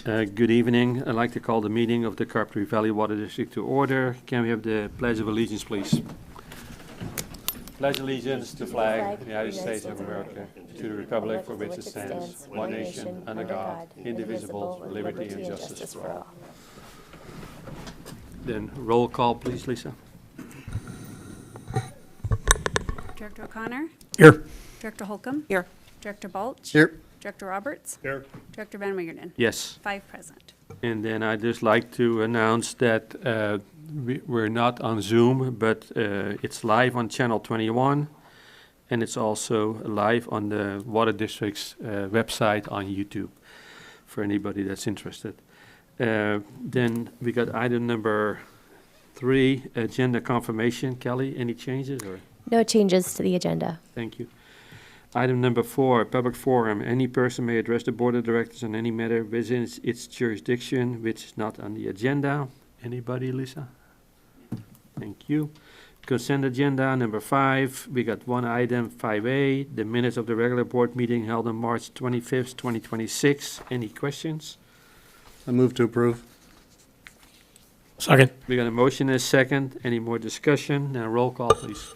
Good evening. I'd like to call the meeting of the Carpinteria Valley Water District to order. Can we have the Pledge of Allegiance, please? Pledge allegiance to the flag of the United States of America, to the republic for which it stands, one nation, under God, indivisible, with liberty and justice for all. Then roll call, please, Lisa. Director O'Connor? Here. Director Holcomb? Here. Director Balch? Here. Director Roberts? Here. Director Van Wingerden? Yes. 5 present. And then I'd just like to announce that we're not on Zoom, but it's live on Channel 21, and it's also live on the Water District's website on YouTube for anybody that's interested. Then we got item number 3, agenda confirmation. Kelly, any changes? Or? No changes to the agenda. Thank you. Item number 4, public forum. Any person may address the board of directors on any matter within its jurisdiction, which is not on the agenda. Anybody, Lisa? Thank you. Consent agenda, number 5. We got one item, 5A, the minutes of the regular board meeting held on March 25th, 2026. Any questions? I move to approve. Second. We got a motion and a second. Any more discussion? Now roll call, please.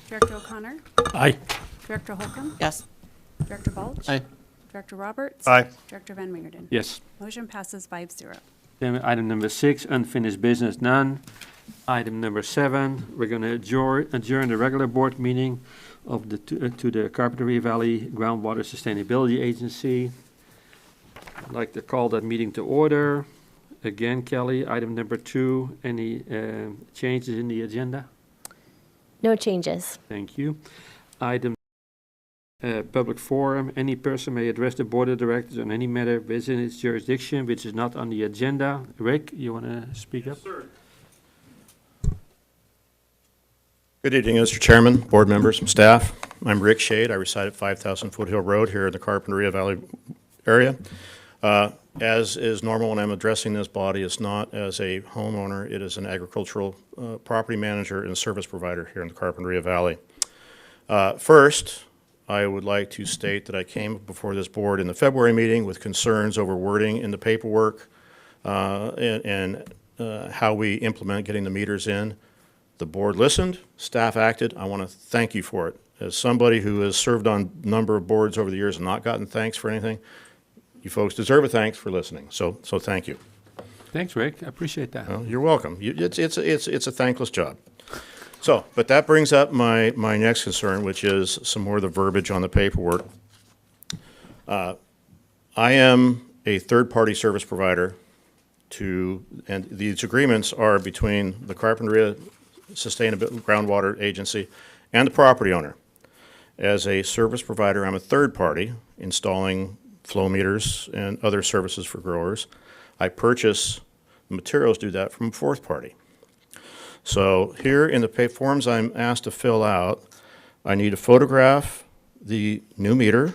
Director O'Connor? Aye. Director Holcomb? Yes. Director Balch? Aye. Director Roberts? Aye. Director Van Wingerden? Yes. Motion passes 5-0. Then item number 6, unfinished business, none. Item number 7, we're going to adjourn the regular board meeting of the to the Carpinteria Valley Groundwater Sustainability Agency. I'd like to call that meeting to order. Again, Kelly, item number 2, any changes in the agenda? No changes. Thank you. Item public forum. Any person may address the board of directors on any matter within its jurisdiction, which is not on the agenda. Rick, you want to speak up? Yes, sir. Good evening, Mr. Chairman, board members, and staff. I'm Rick Shade. I reside at 5000 Foothill Road here in the Carpinteria Valley area. As is normal when I'm addressing this body, it's not as a homeowner, it is an agricultural property manager and service provider here in the Carpinteria Valley. First, I would like to state that I came before this board in the February meeting with concerns over wording in the paperwork and how we implement getting the meters in. The board listened, staff acted. I want to thank you for it. As somebody who has served on a number of boards over the years and not gotten thanks for anything, you folks deserve a thanks for listening. So thank you. Thanks, Rick. I appreciate that. Well, you're welcome. It's a thankless job. So, but that brings up my next concern, which is some more of the verbiage on the paperwork. I am a third-party service provider and these agreements are between the Carpinteria Sustainability Groundwater Agency and the property owner. As a service provider, I'm a third party installing flow meters and other services for growers. I purchase materials, do that from a fourth party. So here in the forms I'm asked to fill out, I need to photograph the new meter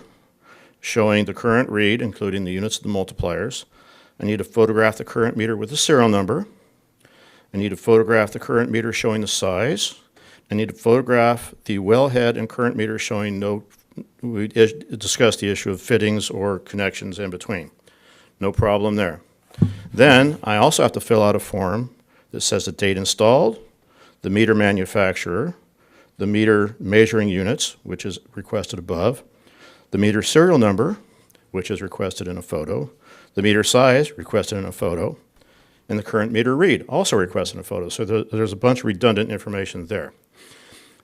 showing the current read, including the units of the multipliers. I need to photograph the current meter with the serial number. I need to photograph the current meter showing the size. I need to photograph the wellhead and current meter showing we discussed the issue of fittings or connections in between. No problem there. Then I also have to fill out a form that says the date installed, the meter manufacturer, the meter measuring units, which is requested above, the meter serial number, which is requested in a photo, the meter size, requested in a photo, and the current meter read, also requested in a photo. So there's a bunch of redundant information there.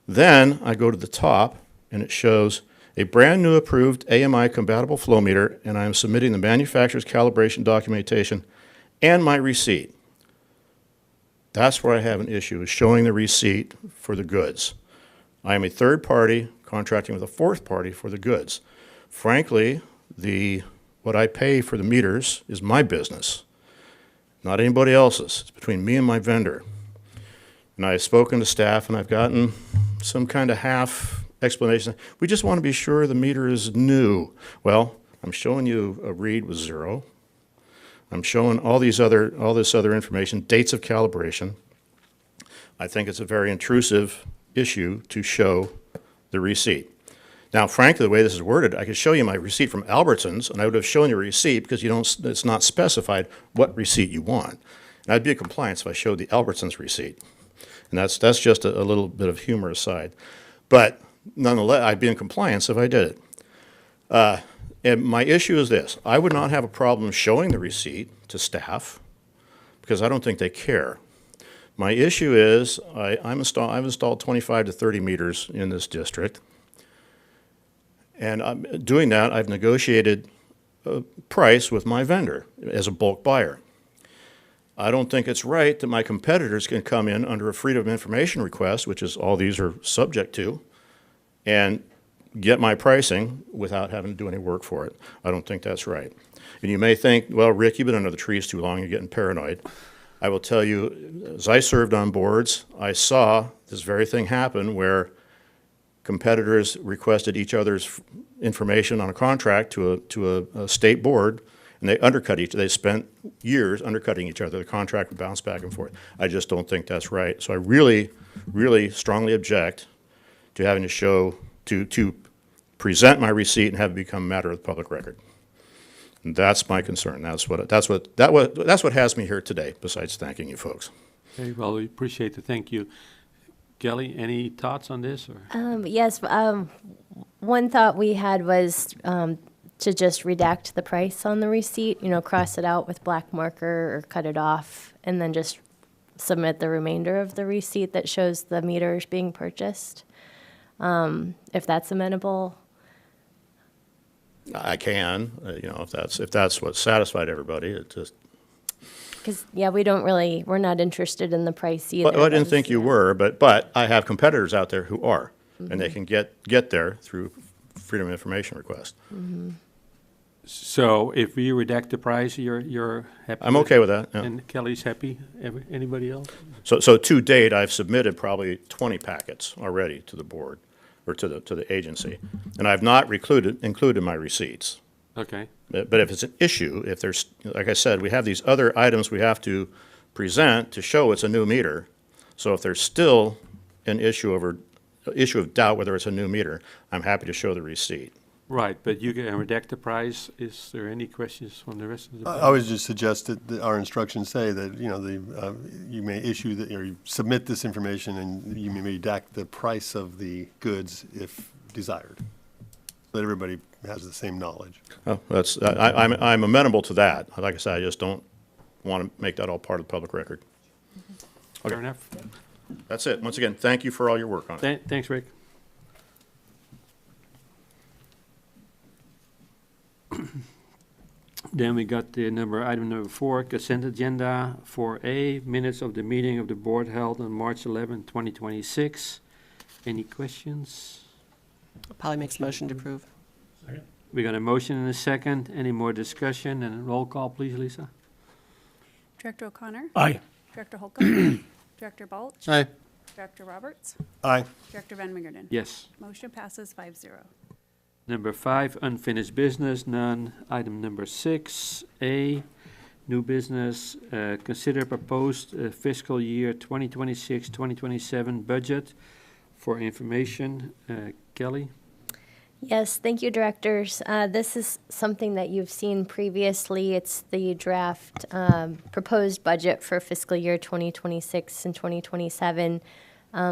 Then I go to the top, and it shows a brand new approved AMI compatible flow meter, and I am submitting the manufacturer's calibration documentation and my receipt. That's where I have an issue, is showing the receipt for the goods. I am a third party contracting with a fourth party for the goods. Frankly, what I pay for the meters is my business, not anybody else's. It's between me and my vendor. And I've spoken to staff, and I've gotten some kind of half explanation. We just want to be sure the meter is new. Well, I'm showing you a read with 0. I'm showing all this other information, dates of calibration. I think it's a very intrusive issue to show the receipt. Now, frankly, the way this is worded, I could show you my receipt from Albertsons, and I would have shown you a receipt because it's not specified what receipt you want. And I'd be in compliance if I showed the Albertsons receipt. And that's just a little bit of humor aside. But nonetheless, I'd be in compliance if I did it. And my issue is this. I would not have a problem showing the receipt to staff because I don't think they care. My issue is I've installed 25 to 30 meters in this district. And doing that, I've negotiated a price with my vendor as a bulk buyer. I don't think it's right that my competitors can come in under a Freedom of Information request, which is all these are subject to, and get my pricing without having to do any work for it. I don't think that's right. And you may think, well, Rick, you've been under the trees too long, you're getting paranoid. I will tell you, as I served on boards, I saw this very thing happen where competitors requested each other's information on a contract to a state board, and they undercut they spent years undercutting each other. The contract would bounce back and forth. I just don't think that's right. So I really, really strongly object to having to show, to present my receipt and have it become a matter of public record. And that's my concern. That's what has me here today, besides thanking you folks. Okay, well, we appreciate the thank you. Kelly, any thoughts on this? Or? Yes, one thought we had was to just redact the price on the receipt, cross it out with black marker or cut it off, and then just submit the remainder of the receipt that shows the meters being purchased, if that's amenable. I can, if that's what satisfied everybody. It just. Because, we're not interested in the price either. Well, I didn't think you were, but I have competitors out there who are, and they can get there through Freedom of Information request. Mm-hmm. So if we redact the price, you're happy? I'm okay with that, yeah. And Kelly's happy? Anybody else? So to date, I've submitted probably 20 packets already to the board, or to the agency, and I've not included my receipts. Okay. But if it's an issue, if there's, like I said, we have these other items we have to present to show it's a new meter. So if there's still an issue of doubt whether it's a new meter, I'm happy to show the receipt. Right, but you can redact the price. Is there any questions from the rest of the board? I would just suggest that our instructions say that, you may issue or you submit this information and you may redact the price of the goods if desired. That everybody has the same knowledge. Oh, I'm amenable to that. Like I said, I just don't want to make that all part of the public record. Fair enough. That's it. Once again, thank you for all your work on it. Thanks, Rick. Then we got item number 4, consent agenda 4A, minutes of the meeting of the board held on March 11, 2026. Any questions? Polly makes a motion to approve. We got a motion and a second. Any more discussion? And a roll call, please, Lisa. Director O'Connor? Aye. Director Holcomb? Director Balch? Aye. Director Roberts? Aye. Director Van Wingerden? Yes. Motion passes 5-0. Number 5, unfinished business, none. Item number 6A, new business, consider proposed fiscal year 2026-2027 budget for information. Kelly? Yes, thank you, directors. This is something that you've seen previously. It's the draft proposed budget for fiscal year 2026 and 2027.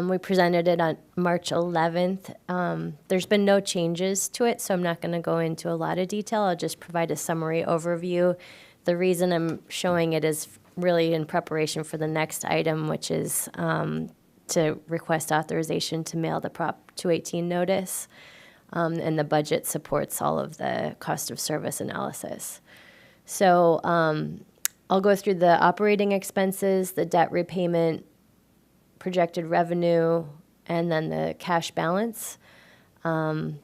We presented it on March 11th. There's been no changes to it, so I'm not going to go into a lot of detail. I'll just provide a summary overview. The reason I'm showing it is really in preparation for the next item, which is to request authorization to mail the Prop 218 notice. And the budget supports all of the cost of service analysis. So I'll go through the operating expenses, the debt repayment, projected revenue, and then the cash balance, and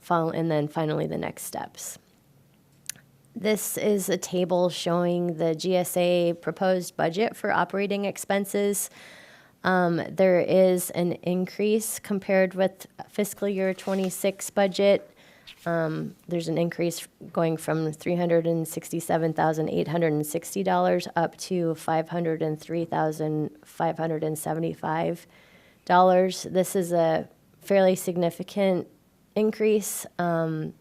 then finally the next steps. This is a table showing the GSA proposed budget for operating expenses. There is an increase compared with fiscal year 26 budget. There's an increase going from $367,860 up to $503,575. This is a fairly significant increase. A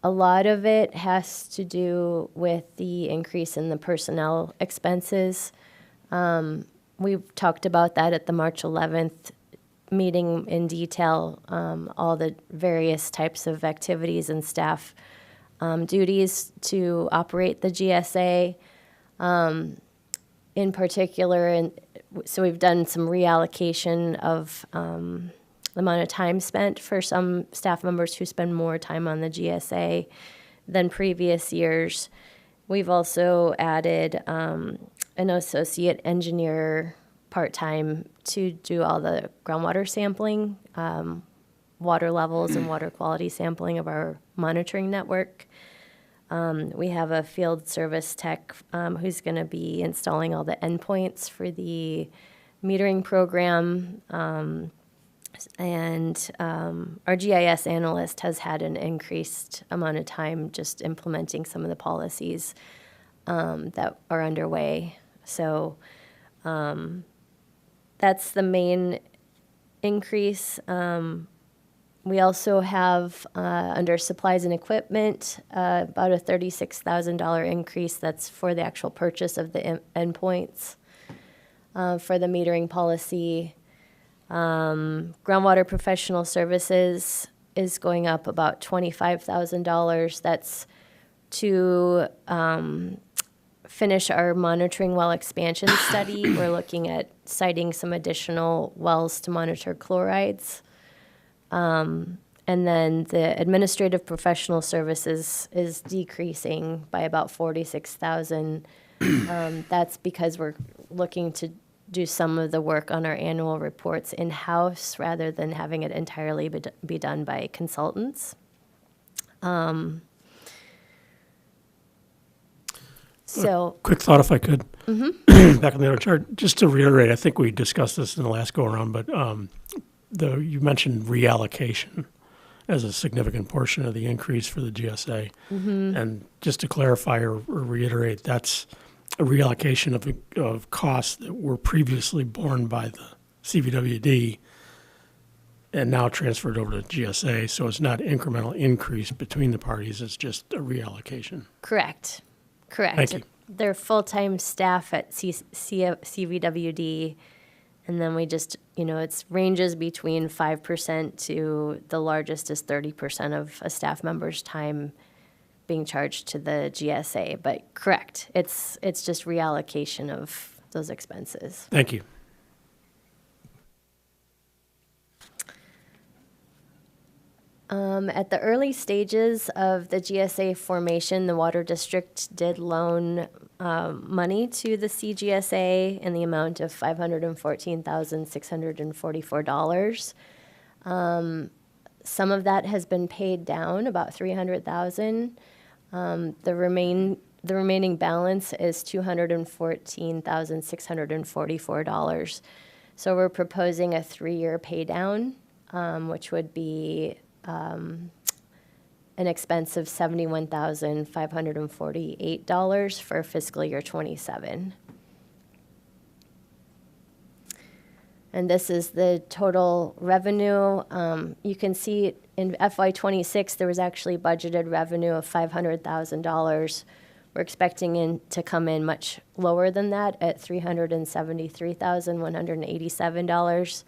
lot of it has to do with the increase in the personnel expenses. We talked about that at the March 11th meeting in detail, all the various types of activities and staff duties to operate the GSA. In particular, and so we've done some reallocation of the amount of time spent for some staff members who spend more time on the GSA than previous years. We've also added an associate engineer part-time to do all the groundwater sampling, water levels and water quality sampling of our monitoring network. We have a field service tech who's going to be installing all the endpoints for the metering program. And our GIS analyst has had an increased amount of time just implementing some of the policies that are underway. So that's the main increase. We also have, under supplies and equipment, about a $36,000 increase. That's for the actual purchase of the endpoints for the metering policy. Groundwater professional services is going up about $25,000. That's to finish our monitoring well expansion study. We're looking at siting some additional wells to monitor chlorides. And then the administrative professional services is decreasing by about $46,000. That's because we're looking to do some of the work on our annual reports in-house rather than having it entirely be done by consultants. So Quick thought, if I could. Back on the other chart, just to reiterate, I think we discussed this in the last go-around, but you mentioned reallocation as a significant portion of the increase for the GSA. And just to clarify or reiterate, that's a reallocation of costs that were previously borne by the CVWD and now transferred over to GSA. So it's not an incremental increase between the parties, it's just a reallocation. correct. Thank you. They're full-time staff at CVWD, and then we just, it's ranges between 5% to the largest is 30% of a staff member's time being charged to the GSA. But correct, it's just reallocation of those expenses. Thank you. At the early stages of the GSA formation, the Water District did loan money to the CGSA in the amount of $514,644. Some of that has been paid down, about $300,000. The remaining balance is $214,644. So we're proposing a 3-year pay down, which would be an expense of $71,548 for fiscal year 27. And this is the total revenue. You can see in FY26, there was actually budgeted revenue of $500,000. We're expecting to come in much lower than that at $373,187.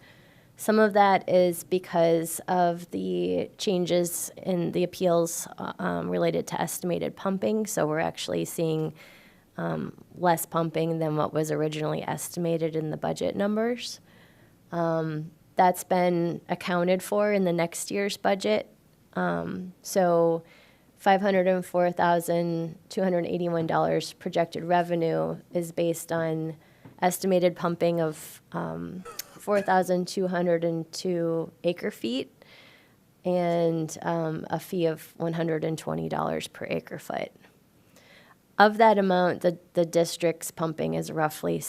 Some of that is because of the changes in the appeals related to estimated pumping. So we're actually seeing less pumping than what was originally estimated in the budget numbers. That's been accounted for in the next year's budget. So $504,281 projected revenue is based on estimated pumping of 4,202 acre feet and a fee of $120 per acre foot. Of that amount, the district's pumping is roughly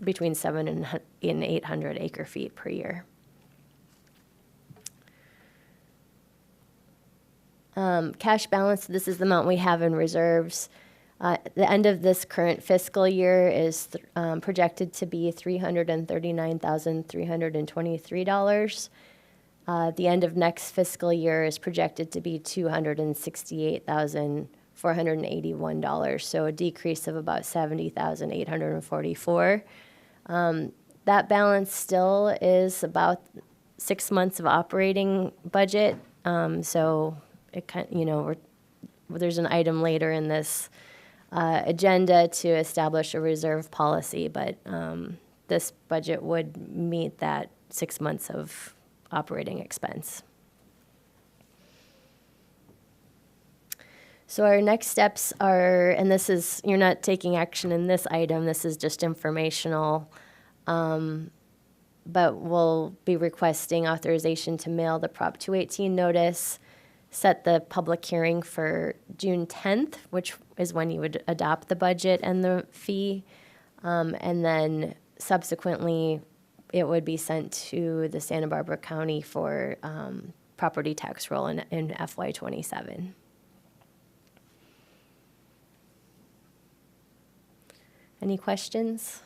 between 700 and 800 acre feet per year. Cash balance, this is the amount we have in reserves. The end of this current fiscal year is projected to be $339,323. The end of next fiscal year is projected to be $268,481, so a decrease of about $70,844. That balance still is about 6 months of operating budget, so it there's an item later in this agenda to establish a reserve policy, but this budget would meet that 6 months of operating expense. So our next steps are, and this is, you're not taking action in this item, this is just informational, but we'll be requesting authorization to mail the Prop 218 notice, set the public hearing for June 10th, which is when you would adopt the budget and the fee, and then subsequently it would be sent to the Santa Barbara County for property tax roll in FY27. Any questions?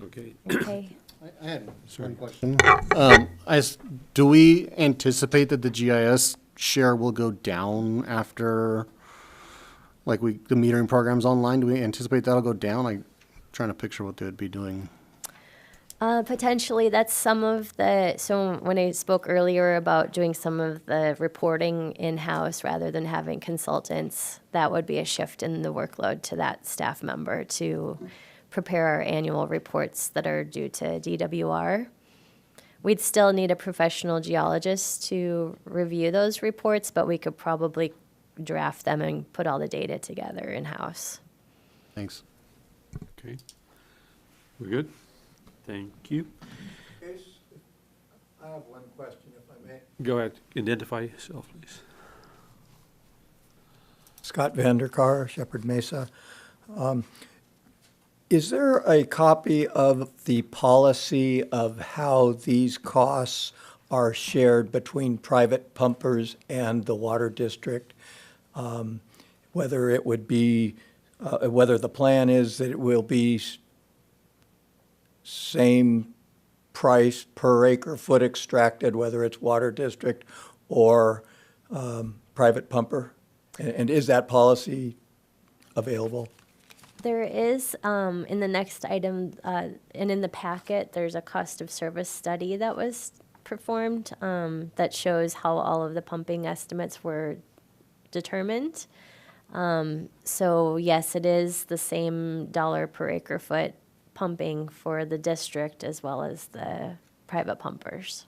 Okay. Okay. I had Sorry. one question. Do we anticipate that the GIS share will go down after, like, the metering program's online? Do we anticipate that'll go down? I'm trying to picture what they would be doing. Potentially, that's some of the, so when I spoke earlier about doing some of the reporting in-house rather than having consultants, that would be a shift in the workload to that staff member to prepare our annual reports that are due to DWR. We'd still need a professional geologist to review those reports, but we could probably draft them and put all the data together in-house. Thanks. Okay. We're good? Thank you. I have one question, if I may. Go ahead, identify yourself, please. Scott Vanderkar, Shepherd Mesa. Is there a copy of the policy of how these costs are shared between private pumpers and the water district? Whether it would be, whether the plan is that it will be same price per acre foot extracted, whether it's water district or private pumper? And is that policy available? There is, in the next item, and in the packet, there's a cost of service study that was performed that shows how all of the pumping estimates were determined. So yes, it is the same dollar per acre foot pumping for the district as well as the private pumpers.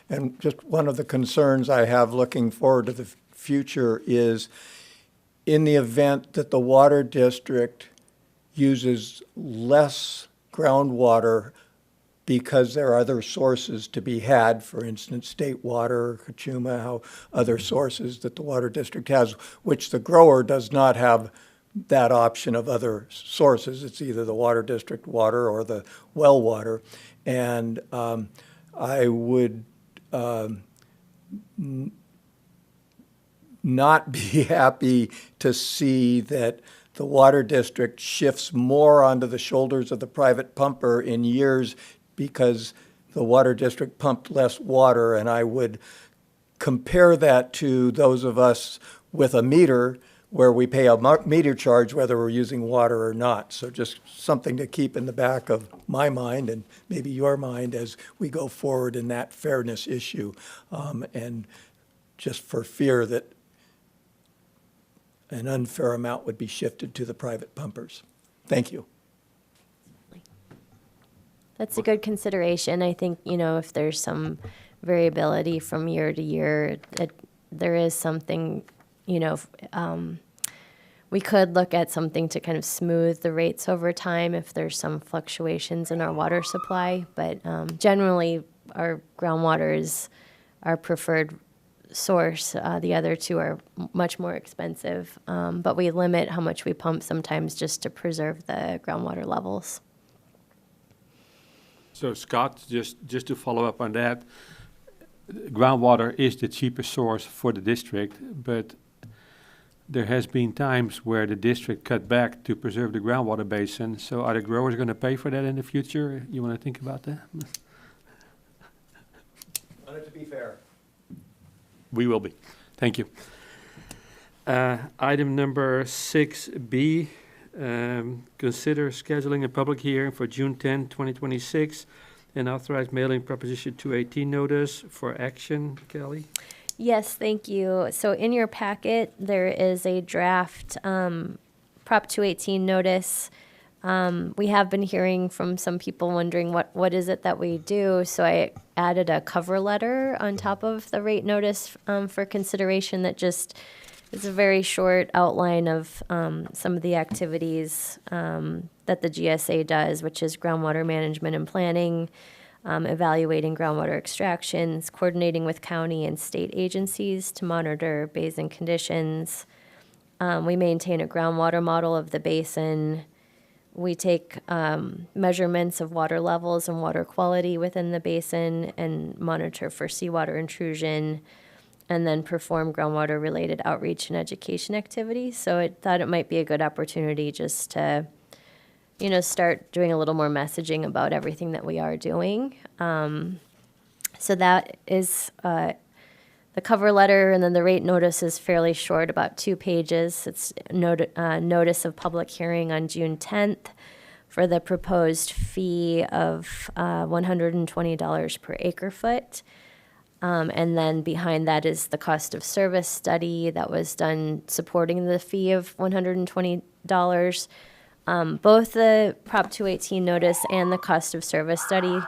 And just one of the concerns I have looking forward to the future is in the event that the water district uses less groundwater because there are other sources to be had, for instance, state water, Kachuma, how other sources that the water district has, which the grower does not have that option of other sources. It's either the water district water or the well water. And I would not be happy to see that the water district shifts more onto the shoulders of the private pumper in years because the water district pumped less water. And I would compare that to those of us with a meter where we pay a meter charge whether we're using water or not. So just something to keep in the back of my mind and maybe your mind as we go forward in that fairness issue. And just for fear that an unfair amount would be shifted to the private pumpers. Thank you. That's a good consideration. I think, if there's some variability from year to year, there is something, we could look at something to kind of smooth the rates over time if there's some fluctuations in our water supply. But generally, our groundwater is our preferred source. The other two are much more expensive, but we limit how much we pump sometimes just to preserve the groundwater levels. So Scott, just to follow up on that, groundwater is the cheapest source for the district, but there has been times where the district cut back to preserve the groundwater basin. So are the growers going to pay for that in the future? You want to think about that? be fair. We will be. Thank you. Item number 6B, consider scheduling a public hearing for June 10, 2026, and authorize mailing Proposition 218 notice for action. Kelly? Yes, thank you. So in your packet, there is a draft Prop 218 notice. We have been hearing from some people wondering what is it that we do. So I added a cover letter on top of the rate notice for consideration that just is a very short outline of some of the activities that the GSA does, which is groundwater management and planning, evaluating groundwater extractions, coordinating with county and state agencies to monitor basin conditions. We maintain a groundwater model of the basin. We take measurements of water levels and water quality within the basin and monitor for seawater intrusion, and then perform groundwater-related outreach and education activities. So I thought it might be a good opportunity just to, start doing a little more messaging about everything that we are doing. So that is the cover letter, and then the rate notice is fairly short, about 2 pages. It's notice of public hearing on June 10th for the proposed fee of $120 per acre foot. And then behind that is the cost of service study that was done supporting the fee of $120. Both the Prop 218 notice and the cost of service study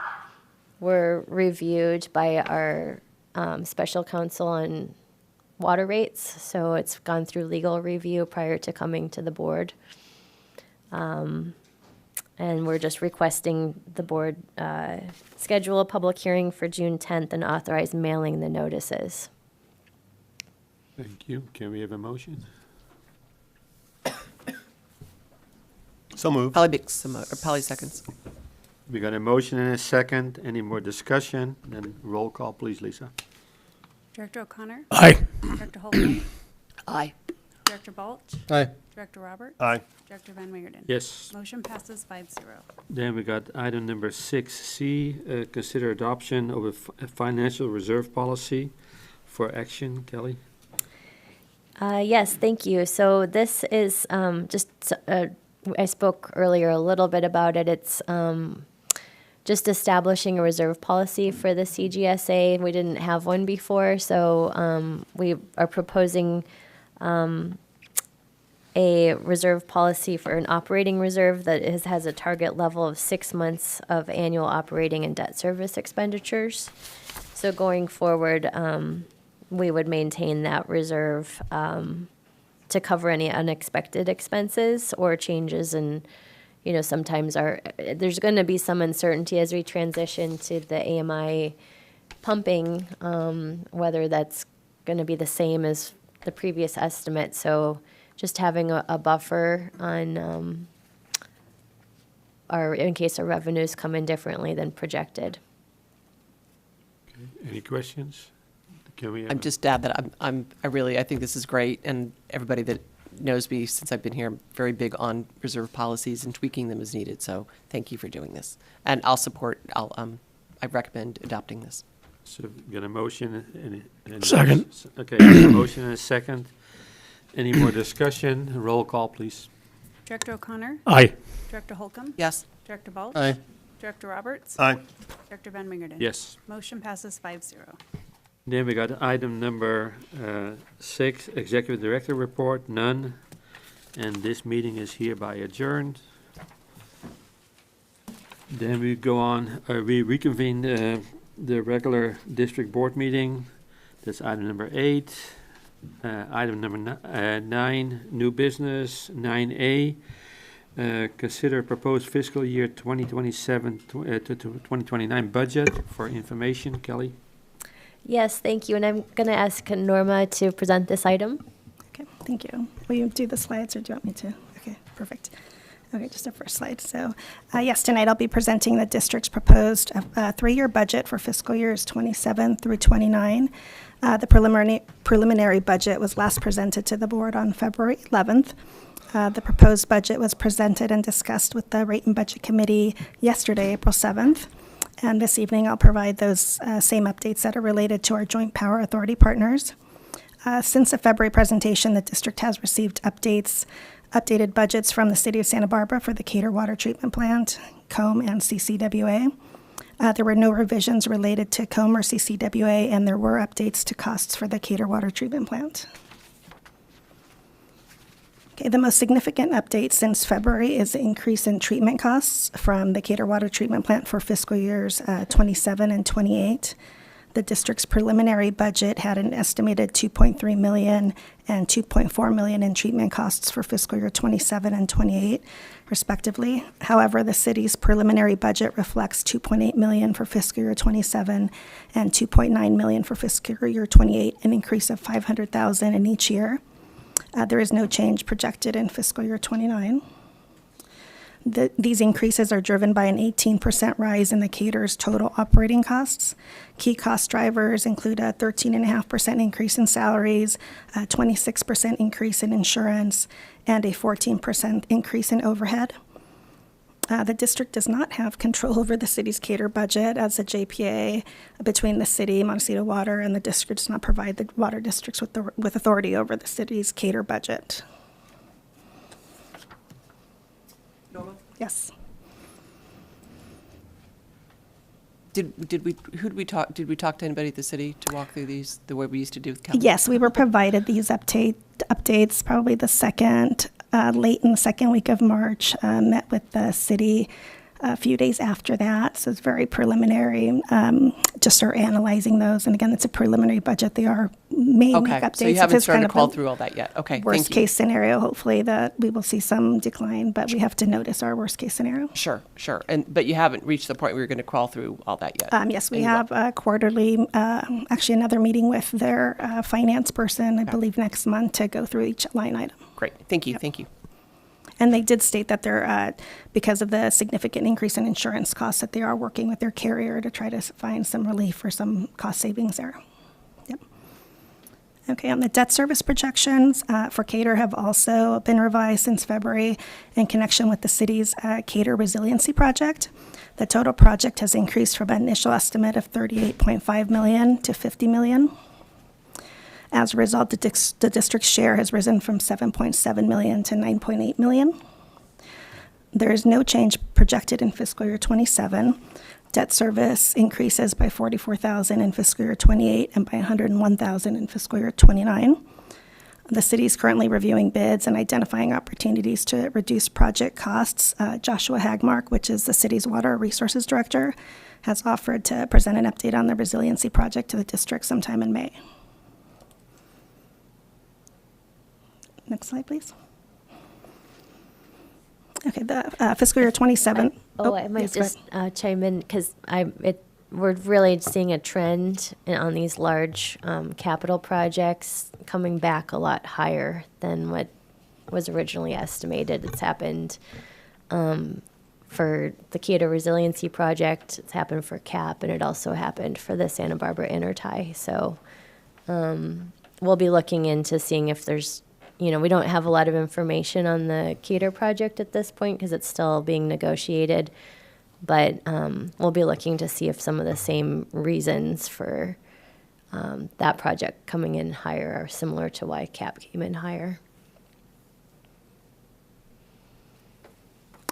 were reviewed by our special counsel on water rates. So it's gone through legal review prior to coming to the board. And we're just requesting the board schedule a public hearing for June 10th and authorize mailing the notices. Thank you. Can we have a motion? So moved. Polly makes Polly seconds. We got a motion and a second. Any more discussion? Then roll call, please, Lisa. Director O'Connor? Aye. Director Holcomb? Aye. Director Balch? Aye. Director Roberts? Aye. Director Van Wingerden? Yes. Motion passes 5-0. Then we got item number 6C, consider adoption of a financial reserve policy for action. Kelly? Yes, thank you. So this is I spoke earlier a little bit about it. It's just establishing a reserve policy for the CGSA. We didn't have one before, so we are proposing a reserve policy for an operating reserve that has a target level of 6 months of annual operating and debt service expenditures. So going forward, we would maintain that reserve to cover any unexpected expenses or changes in, sometimes there's going to be some uncertainty as we transition to the AMI pumping, whether that's going to be the same as the previous estimate. So just having a buffer on in case our revenues come in differently than projected. Okay. Any questions? Can we have I'm just add that I think this is great, and everybody that knows me since I've been here, I'm very big on reserve policies and tweaking them as needed. So thank you for doing this, and I recommend adopting this. So we got a motion and Second. Okay, a motion and a second. Any more discussion? Roll call, please. Director O'Connor? Aye. Director Holcomb? Yes. Director Balch? Aye. Director Roberts? Aye. Director Van Wingerden? Yes. Motion passes 5-0. Then we got item number 6, Executive Director Report, none. And this meeting is hereby adjourned. Then we go on, we reconvene the regular district board meeting. That's item number 8. Item number 9, new business, 9A. Consider proposed fiscal year 2027 to 2029 budget for information. Kelly? Yes, thank you. And I'm going to ask Norma to present this item. Okay, thank you. Will you do the slides, or do you want me to? Okay, perfect. Okay, just a first slide. So, yes, tonight I'll be presenting the district's proposed 3-year budget for fiscal years 27 through 29. The preliminary budget was last presented to the board on February 11th. The proposed budget was presented and discussed with the Rate and Budget Committee yesterday, April 7th. And this evening, I'll provide those same updates that are related to our joint power authority partners. Since the February presentation, the district has received updated budgets from the City of Santa Barbara for the Cater Water Treatment Plant, COME, and CCWA. There were no revisions related to COME or CCWA, and there were updates to costs for the Cater Water Treatment Plant. Okay, the most significant update since February is the increase in treatment costs from the Cater Water Treatment Plant for fiscal years 27 and 28. The district's preliminary budget had an estimated $2.3 million and $2.4 million in treatment costs for fiscal year 27 and 28, respectively. However, the city's preliminary budget reflects $2.8 million for fiscal year 27 and $2.9 million for fiscal year 28, an increase of $500,000 in each year. There is no change projected in fiscal year 29. These increases are driven by an 18% rise in the cater's total operating costs. Key cost drivers include a 13.5% increase in salaries, a 26% increase in insurance, and a 14% increase in overhead. The district does not have control over the city's cater budget, as the JPA between the city, Montecito Water, and the district does not provide the water districts with authority over the city's cater budget. Yes. Did we talk to anybody at the city to walk through these the way we used to do with capital? Yes, we were provided these updates probably the second, late in the second week of March. Met with the city a few days after that, so it's very preliminary. Just are analyzing those, and again, it's a preliminary budget. They may make Okay, updates. so you if haven't it's started kind to of crawl a through all that yet. Okay, worst thank you. case scenario, hopefully that we will see some decline, but we have to notice our worst case scenario. Sure. But you haven't reached the point where you're going to crawl through all that yet. Yes, we And you have will. a quarterly, actually another meeting with their finance person, I believe next month, to go through each line item. Great. Thank you. Thank you. And they did state that they're, because of the significant increase in insurance costs, that they are working with their carrier to try to find some relief or some cost savings there. Yep. Okay, on the debt service projections for Cater have also been revised since February in connection with the city's Cater Resiliency Project. The total project has increased from an initial estimate of $38.5 million to $50 million. As a result, the district's share has risen from $7.7 million to $9.8 million. There is no change projected in fiscal year 27. Debt service increases by $44,000 in fiscal year 28 and by $101,000 in fiscal year 29. The city is currently reviewing bids and identifying opportunities to reduce project costs. Joshua Hagmark, which is the city's water resources director, has offered to present an update on the resiliency project to the district sometime in May. Next slide, please. Okay, the fiscal year 27. I might yes, go just ahead. chime in because we're really seeing a trend on these large capital projects coming back a lot higher than what was originally estimated. It's happened for the Cater Resiliency Project. It's happened for CAP, and it also happened for the Santa Barbara Intertie. So we'll be looking into seeing if there's, we don't have a lot of information on the Cater project at this point because it's still being negotiated. But we'll be looking to see if some of the same reasons for that project coming in higher are similar to why CAP came in higher.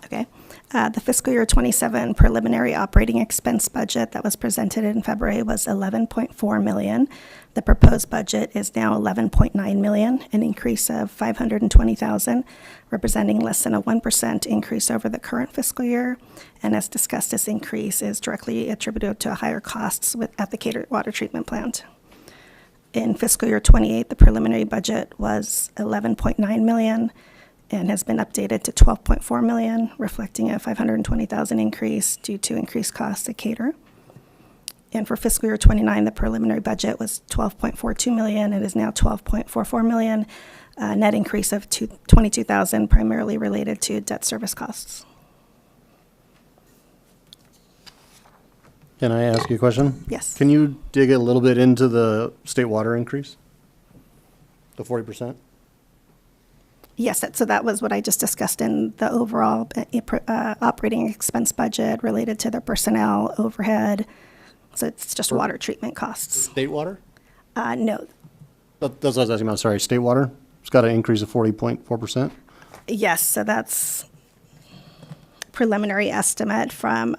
Okay. The fiscal year 27 preliminary operating expense budget that was presented in February was $11.4 million. The proposed budget is now $11.9 million, an increase of $520,000, representing less than a 1% increase over the current fiscal year. And as discussed, this increase is directly attributed to higher costs at the Cater Water Treatment Plant. In fiscal year 28, the preliminary budget was $11.9 million. And has been updated to $12.4 million, reflecting a $520,000 increase due to increased costs at Cater. And for fiscal year 29, the preliminary budget was $12.42 million. It is now $12.44 million, a net increase of $22,000, primarily related to debt service costs. Can I ask you a question? Yes. Can you dig a little bit into the state water increase? The 40%? Yes, so that was what I just discussed in the overall operating expense budget related to the personnel overhead. So it's just water treatment costs. State water? No, That's what I was asking about, sorry, state water? It's got an increase of 40.4%? yes, so that's preliminary estimate from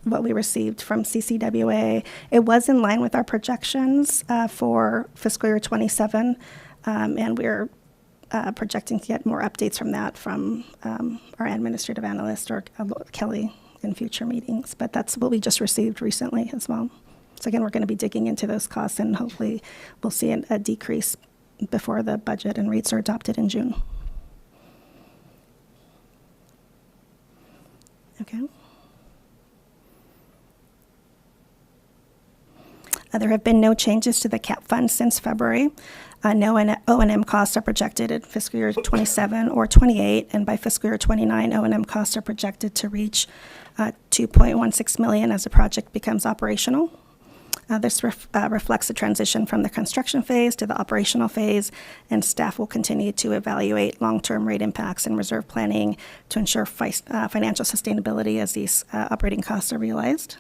what we received from CCWA. It was in line with our projections for fiscal year '27, and we're projecting to get more updates from that from our administrative analyst or Kelly in future meetings. But that's what we just received recently as well. So again, we're going to be digging into those costs, and hopefully we'll see a decrease before the budget and rates are adopted in June. Okay. There have been no changes to the CAP fund since February. No O&M costs are projected in fiscal year '27 or '28, and by fiscal year '29, O&M costs are projected to reach $2.16 million as the project becomes operational. This reflects the transition from the construction phase to the operational phase, and staff will continue to evaluate long-term rate impacts and reserve planning to ensure financial sustainability as these operating costs are realized.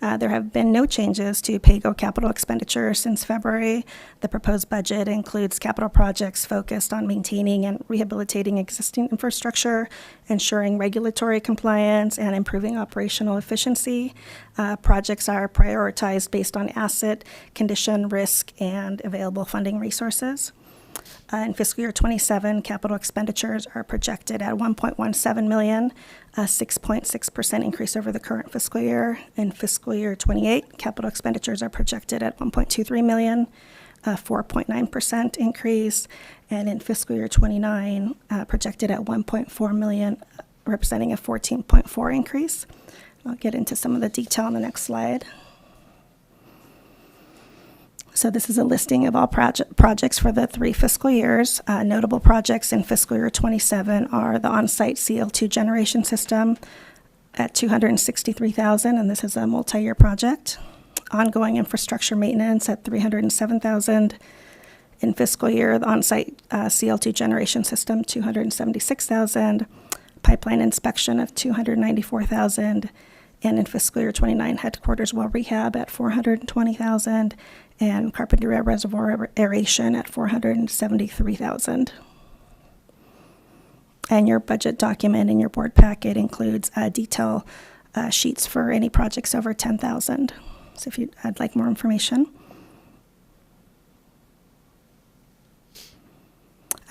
There have been no changes to PAYGO capital expenditures since February. The proposed budget includes capital projects focused on maintaining and rehabilitating existing infrastructure, ensuring regulatory compliance, and improving operational efficiency. Projects are prioritized based on asset, condition, risk, and available funding resources. In fiscal year '27, capital expenditures are projected at $1.17 million, a 6.6% increase over the current fiscal year. In fiscal year '28, capital expenditures are projected at $1.23 million, a 4.9% increase. And in fiscal year '29, projected at $1.4 million, representing a 14.4% increase. I'll get into some of the detail on the next slide. So this is a listing of all projects for the 3 fiscal years. Notable projects in fiscal year '27 are the on-site CL2 generation system at $263,000, and this is a multi-year project. Ongoing infrastructure maintenance at $307,000. In fiscal year, the on-site CL2 generation system, $276,000. Pipeline inspection of $294,000. And in fiscal year '29, headquarters well rehab at $420,000, and Carpinteria reservoir aeration at $473,000. And your budget document in your board packet includes detail sheets for any projects over $10,000. So if I'd like more information.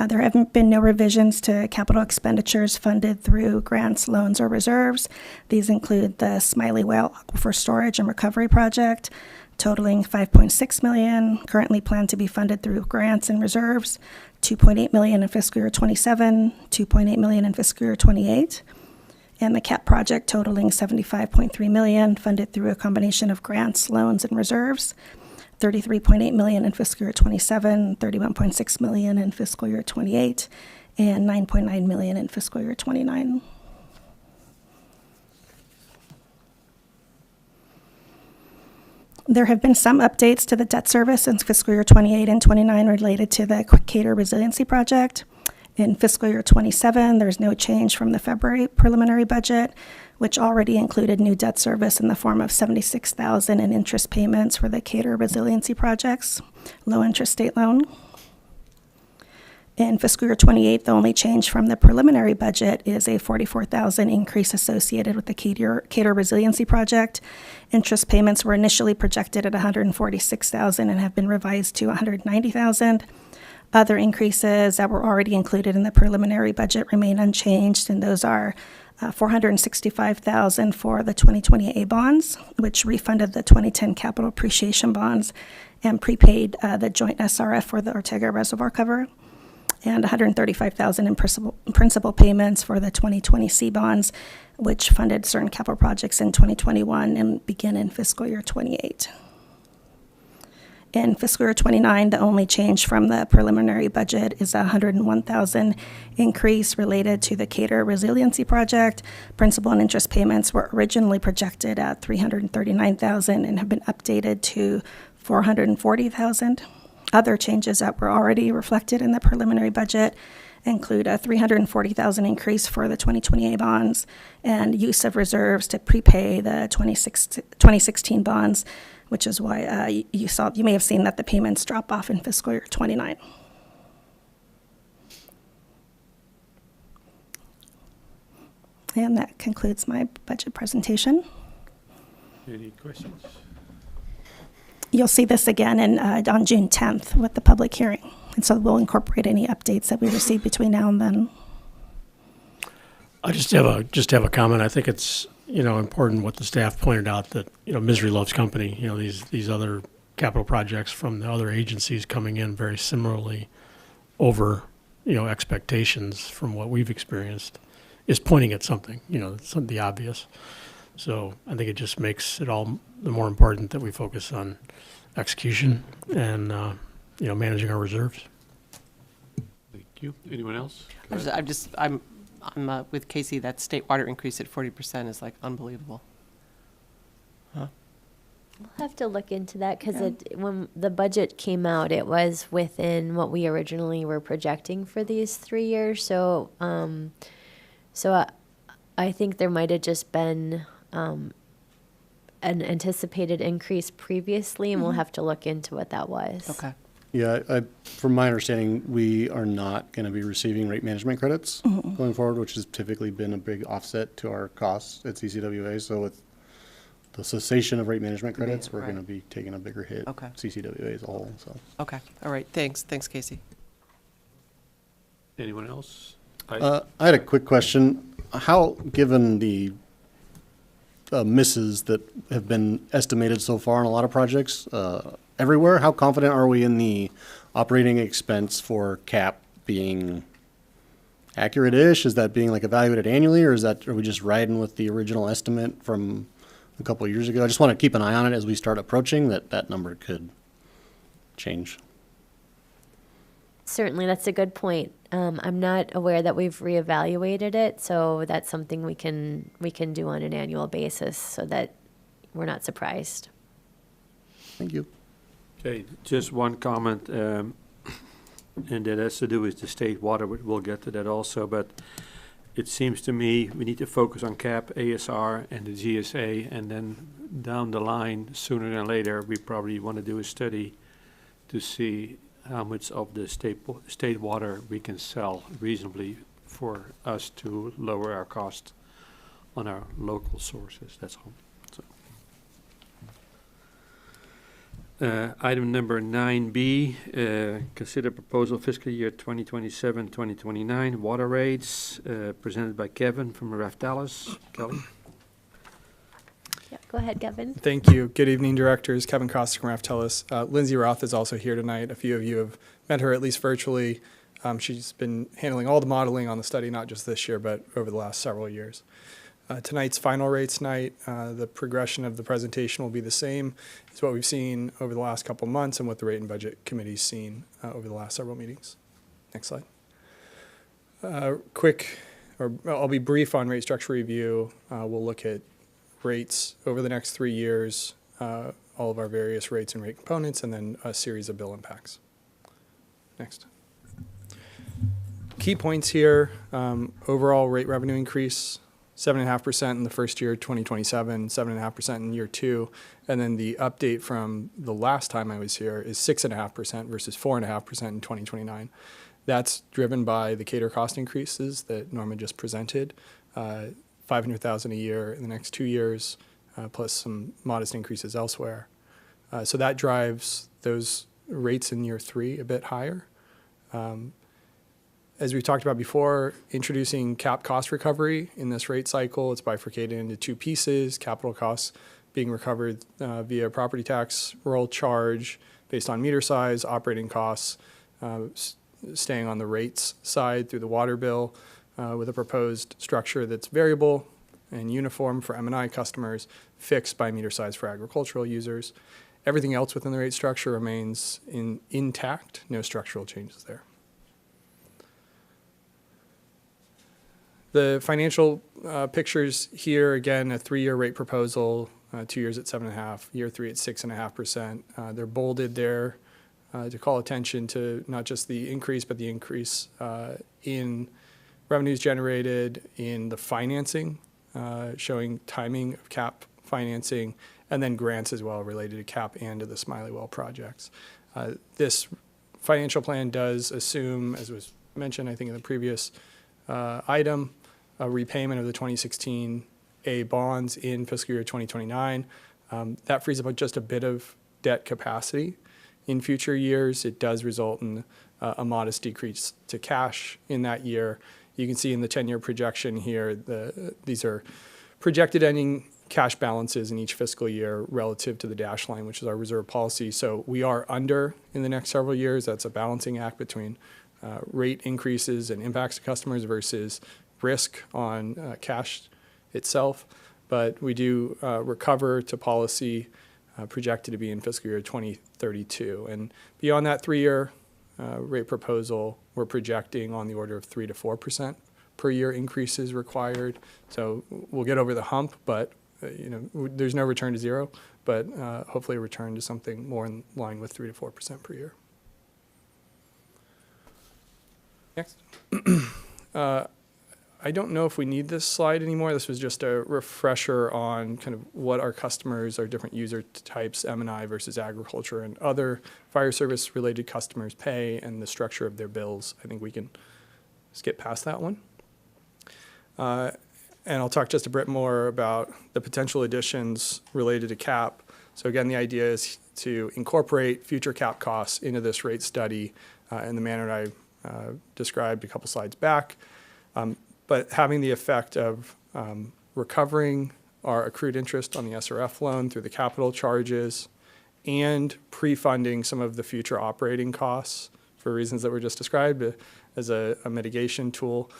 There have been no revisions to capital expenditures funded through grants, loans, or reserves. These include the Smiley Whale Aquifer Storage and Recovery Project, totaling $5.6 million, currently planned to be funded through grants and reserves, $2.8 million in fiscal year '27, $2.8 million in fiscal year '28. And the CAP project totaling $75.3 million, funded through a combination of grants, loans, and reserves. $33.8 million in fiscal year '27, $31.6 million in fiscal year '28, and $9.9 million in fiscal year '29. There have been some updates to the debt service in fiscal year '28 and '29 related to the Cater Resiliency Project. In fiscal year '27, there's no change from the February preliminary budget, which already included new debt service in the form of $76,000 in interest payments for the Cater Resiliency Project's low-interest state loan. In fiscal year '28, the only change from the preliminary budget is a $44,000 increase associated with the Cater Resiliency Project. Interest payments were initially projected at $146,000 and have been revised to $190,000. Other increases that were already included in the preliminary budget remain unchanged, and those are $465,000 for the 2020 A bonds, which refunded the 2010 capital appreciation bonds and prepaid the joint SRF for the Ortega Reservoir cover, and $135,000 in principal payments for the 2020 C bonds, which funded certain capital projects in 2021 and begin in fiscal year '28. In fiscal year '29, the only change from the preliminary budget is a $101,000 increase related to the Cater Resiliency Project. Principal and interest payments were originally projected at $339,000 and have been updated to $440,000. Other changes that were already reflected in the preliminary budget include a $340,000 increase for the 2028 bonds and use of reserves to prepay the 2016 bonds, which is why you may have seen that the payments drop off in fiscal year 29. And that concludes my budget presentation. Any questions? You'll see this again on June 10th with the public hearing. And so we'll incorporate any updates that we receive between now and then. I just have a comment. I think it's, important what the staff pointed out that, misery loves company. These other capital projects from the other agencies coming in very similarly over, expectations from what we've experienced is pointing at something, it's the obvious. So I think it just makes it all the more important that we focus on execution and, managing our reserves. Thank you. Anyone else? I'm with Casey. That state water increase at 40% is like unbelievable. We'll have to look into that because when the budget came out, it was within what we originally were projecting for these 3 years. So, I think there might have just been an anticipated increase previously, and we'll have to look into what that was. Okay. Yeah, from my understanding, we are not going to be receiving rate management credits going forward, which has typically been a big offset to our costs at CCWA. So with the cessation of rate management credits, we're right. going to be taking a bigger hit, Okay. CCWA as a whole. So Okay. All right. Thanks, Casey. Anyone else? I had a quick question. How, given the misses that have been estimated so far on a lot of projects everywhere, how confident are we in the operating expense for CAP being accurate-ish? Is that being evaluated annually, or are we just riding with the original estimate from a couple of years ago? I just want to keep an eye on it as we start approaching that number could change. Certainly, that's a good point. I'm not aware that we've reevaluated it, so that's something we can do on an annual basis so that we're not surprised. Thank you. Okay, just one comment, and that has to do with the state water. We'll get to that also, but it seems to me we need to focus on CAP, ASR, and the GSA, and then down the line, sooner than later, we probably want to do a study to see how much of the state water we can sell reasonably for us to lower our cost on our local sources. That's all. So. Item number 9B, consider proposal fiscal year 2027-2029 water rates, presented by Kevin from Raftalis. Kelly? Yeah, go ahead, Kevin. Thank you. Good evening, directors. Kevin Costigan, Raftalis. Lindsay Roth is also here tonight. A few of you have met her, at least virtually. She's been handling all the modeling on the study, not just this year, but over the last several years. Tonight's final rates night, the progression of the presentation will be the same as what we've seen over the last couple months and what the Rate and Budget Committee's seen over the last several meetings. Next slide. I'll be brief on rate structure review. We'll look at rates over the next 3 years, all of our various rates and rate components, and then a series of bill impacts. Next. Key points here, overall rate revenue increase, 7.5% in the first year, 2027, 7.5% in year 2, and then the update from the last time I was here is 6.5% versus 4.5% in 2029. That's driven by the cater cost increases that Norma just presented. $500,000 a year in the next 2 years, plus some modest increases elsewhere. So that drives those rates in year 3 a bit higher. As we talked about before, introducing cap cost recovery in this rate cycle, it's bifurcated into 2 pieces, capital costs being recovered via property tax roll charge based on meter size, operating costs, staying on the rates side through the water bill, with a proposed structure that's variable and uniform for M&I customers, fixed by meter size for agricultural users. Everything else within the rate structure remains intact, no structural changes there. The financial pictures here, again, a 3-year rate proposal, 2 years at 7.5%, year 3 at 6.5%. They're bolded there to call attention to not just the increase, but the increase in revenues generated in the financing, showing timing of CAP financing, and then grants as well related to CAP and to the Smiley Well projects. This financial plan does assume, as was mentioned, I think in the previous item, a repayment of the 2016 A bonds in fiscal year 2029. That frees up just a bit of debt capacity. In future years, it does result in a modest decrease to cash in that year. You can see in the 10-year projection here, these are projected ending cash balances in each fiscal year relative to the dash line, which is our reserve policy. So we are under in the next several years. That's a balancing act between rate increases and impacts to customers versus risk on cash itself. But we do recover to policy projected to be in fiscal year 2032. And beyond that 3-year rate proposal, we're projecting on the order of 3 to 4% per year increases required. So we'll get over the hump, but there's no return to zero, but hopefully a return to something more in line with 3 to 4% per year. Next. I don't know if we need this slide anymore. This was just a refresher on kind of what our customers, our different user types, M&I versus agriculture and other fire service related customers pay and the structure of their bills. I think we can skip past that one. And I'll talk just a bit more about the potential additions related to CAP. So again, the idea is to incorporate future CAP costs into this rate study in the manner I described a couple slides back. But having the effect of recovering our accrued interest on the SRF loan through the capital charges and pre-funding some of the future operating costs for reasons that were just described as a mitigation tool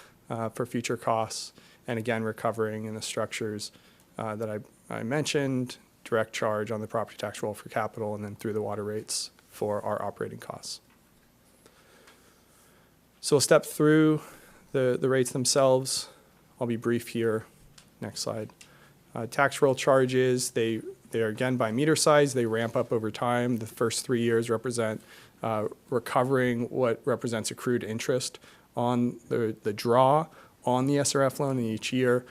for future costs. And again, recovering in the structures that I mentioned, direct charge on the property tax roll for capital, and then through the water rates for our operating costs. So we'll step through the rates themselves. I'll be brief here. Next slide. Tax roll charges, they are again by meter size. They ramp up over time. The first 3 years represent recovering what represents accrued interest on the draw on the SRF loan in each year.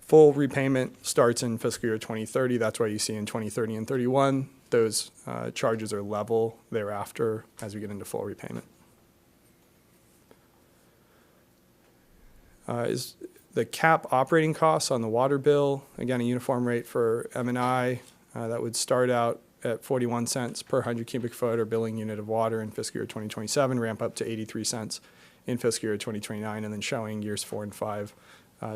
Full repayment starts in fiscal year 2030. That's why you see in 2030 and 31, those charges are level thereafter as we get into full repayment. Is the CAP operating costs on the water bill, again, a uniform rate for M&I that would start out at 41 cents per 100 cubic foot or billing unit of water in fiscal year 2027, ramp up to 83 cents in fiscal year 2029, and then showing years 4 and 5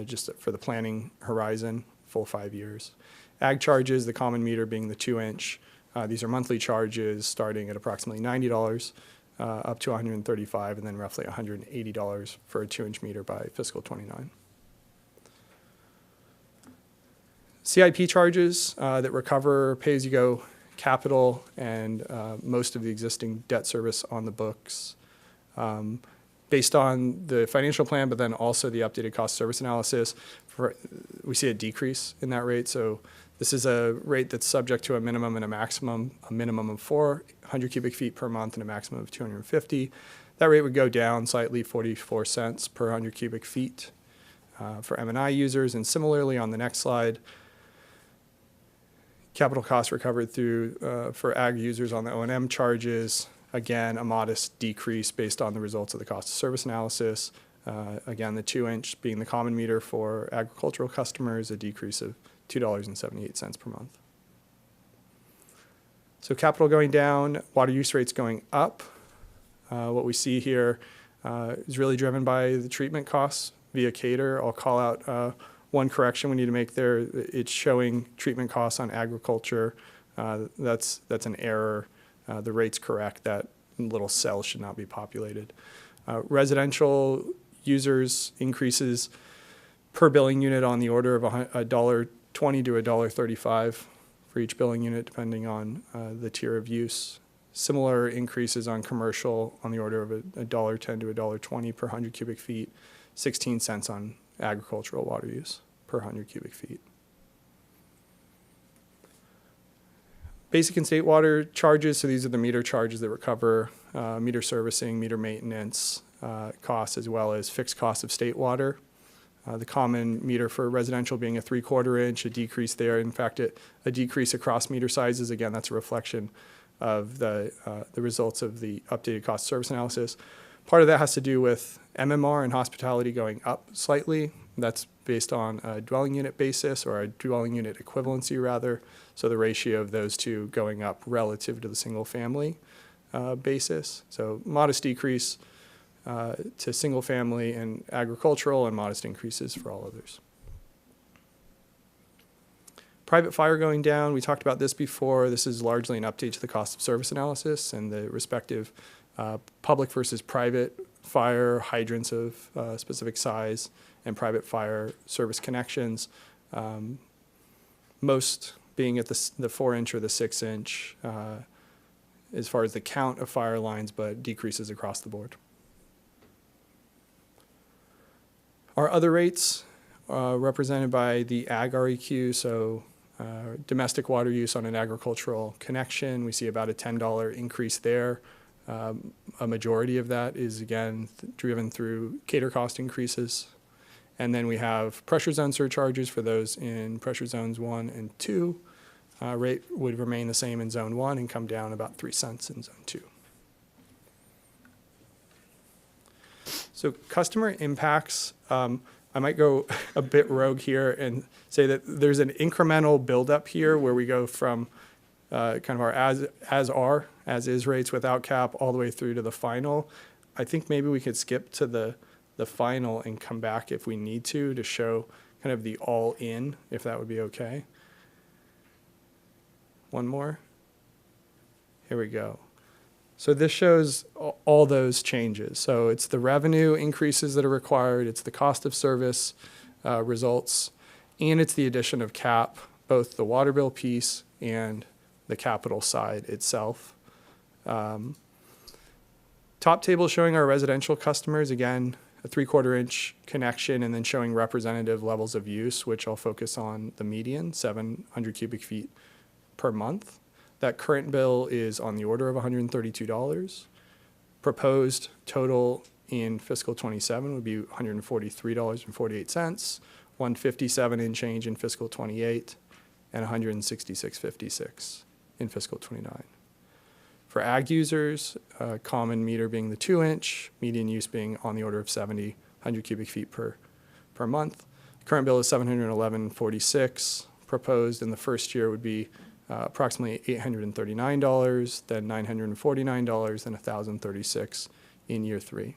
just for the planning horizon, full 5 years. Ag charges, the common meter being the 2-inch. These are monthly charges starting at approximately $90 up to $135, and then roughly $180 for a 2-inch meter by fiscal 29. CIP charges that recover pay-as-you-go capital and most of the existing debt service on the books. Based on the financial plan, but then also the updated cost service analysis, we see a decrease in that rate. So this is a rate that's subject to a minimum and a maximum, a minimum of 400 cubic feet per month and a maximum of 250. That rate would go down slightly, 44 cents per 100 cubic feet for M&I users. And similarly on the next slide, capital costs recovered through for ag users on the O&M charges. Again, a modest decrease based on the results of the cost of service analysis. Again, the 2-inch being the common meter for agricultural customers, a decrease of $2.78 per month. So capital going down, water use rates going up. What we see here is really driven by the treatment costs via CATER. I'll call out one correction we need to make there. It's showing treatment costs on agriculture. That's an error. The rate's correct. That little cell should not be populated. Residential users increases per billing unit on the order of $1.20 to $1.35 for each billing unit, depending on the tier of use. Similar increases on commercial on the order of $1.10 to $1.20 per 100 cubic feet, 16 cents on agricultural water use per 100 cubic feet. Basic and state water charges, so these are the meter charges that recover meter servicing, meter maintenance costs, as well as fixed costs of state water. The common meter for residential being a 3/4 inch, a decrease there. In fact, a decrease across meter sizes. Again, that's a reflection of the results of the updated cost of service analysis. Part of that has to do with MMR and hospitality going up slightly. That's based on a dwelling unit basis, or a dwelling unit equivalency rather. So the ratio of those two going up relative to the single family basis. So modest decrease to single family and agricultural, and modest increases for all others. Private fire going down, we talked about this before. This is largely an update to the cost of service analysis and the respective public versus private fire hydrants of specific size and private fire service connections. Most being at the 4-inch or the 6-inch as far as the count of fire lines, but decreases across the board. Our other rates represented by the ag REQ, so domestic water use on an agricultural connection, we see about a $10 increase there. A majority of that is, again, driven through cater cost increases. And then we have pressure zone surcharges for those in pressure zones 1 and 2. Rate would remain the same in zone 1 and come down about 3 cents in zone 2. So customer impacts, I might go a bit rogue here and say that there's an incremental buildup here where we go from kind of our as is rates without cap all the way through to the final. I think maybe we could skip to the final and come back if we need to show kind of the all in, if that would be okay. One more. Here we go. So this shows all those changes. So it's the revenue increases that are required, it's the cost of service results, and it's the addition of cap, both the water bill piece and the capital side itself. Top table showing our residential customers, again, a 3/4 inch connection, and then showing representative levels of use, which I'll focus on the median, 700 cubic feet per month. That current bill is on the order of $132. Proposed total in fiscal 27 would be $143.48, $157 and change in fiscal 28, and $166.56 in fiscal 29. For ag users, common meter being the 2-inch, median use being on the order of 100 cubic feet per month. Current bill is $711.46. Proposed in the first year would be approximately $839, then $949, and $1,036 in year 3.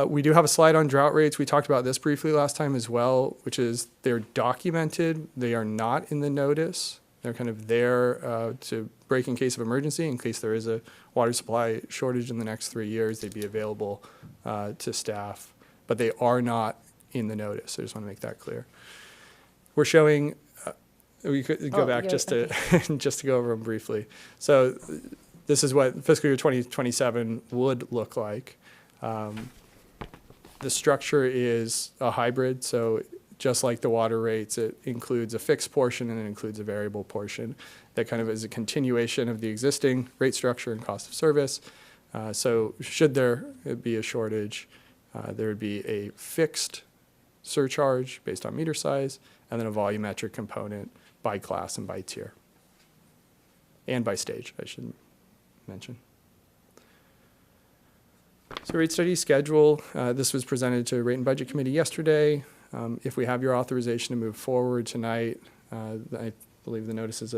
We do have a slide on drought rates. We talked about this briefly last time as well, which is they're documented. They are not in the notice. They're kind of there to break in case of emergency, in case there is a water supply shortage in the next 3 years. They'd be available to staff, but they are not in the notice. I just want to make that clear. We're showing, we could go back just to just to go over them briefly. So this is what fiscal year 2027 would look like. The structure is a hybrid, so just like the water rates, it includes a fixed portion and it includes a variable portion. That kind of is a continuation of the existing rate structure and cost of service. So should there be a shortage, there would be a fixed surcharge based on meter size, and then a volumetric component by class and by tier. And by stage, I should mention. So rate study schedule, this was presented to Rate and Budget Committee yesterday. If we have your authorization to move forward tonight, I believe the notice is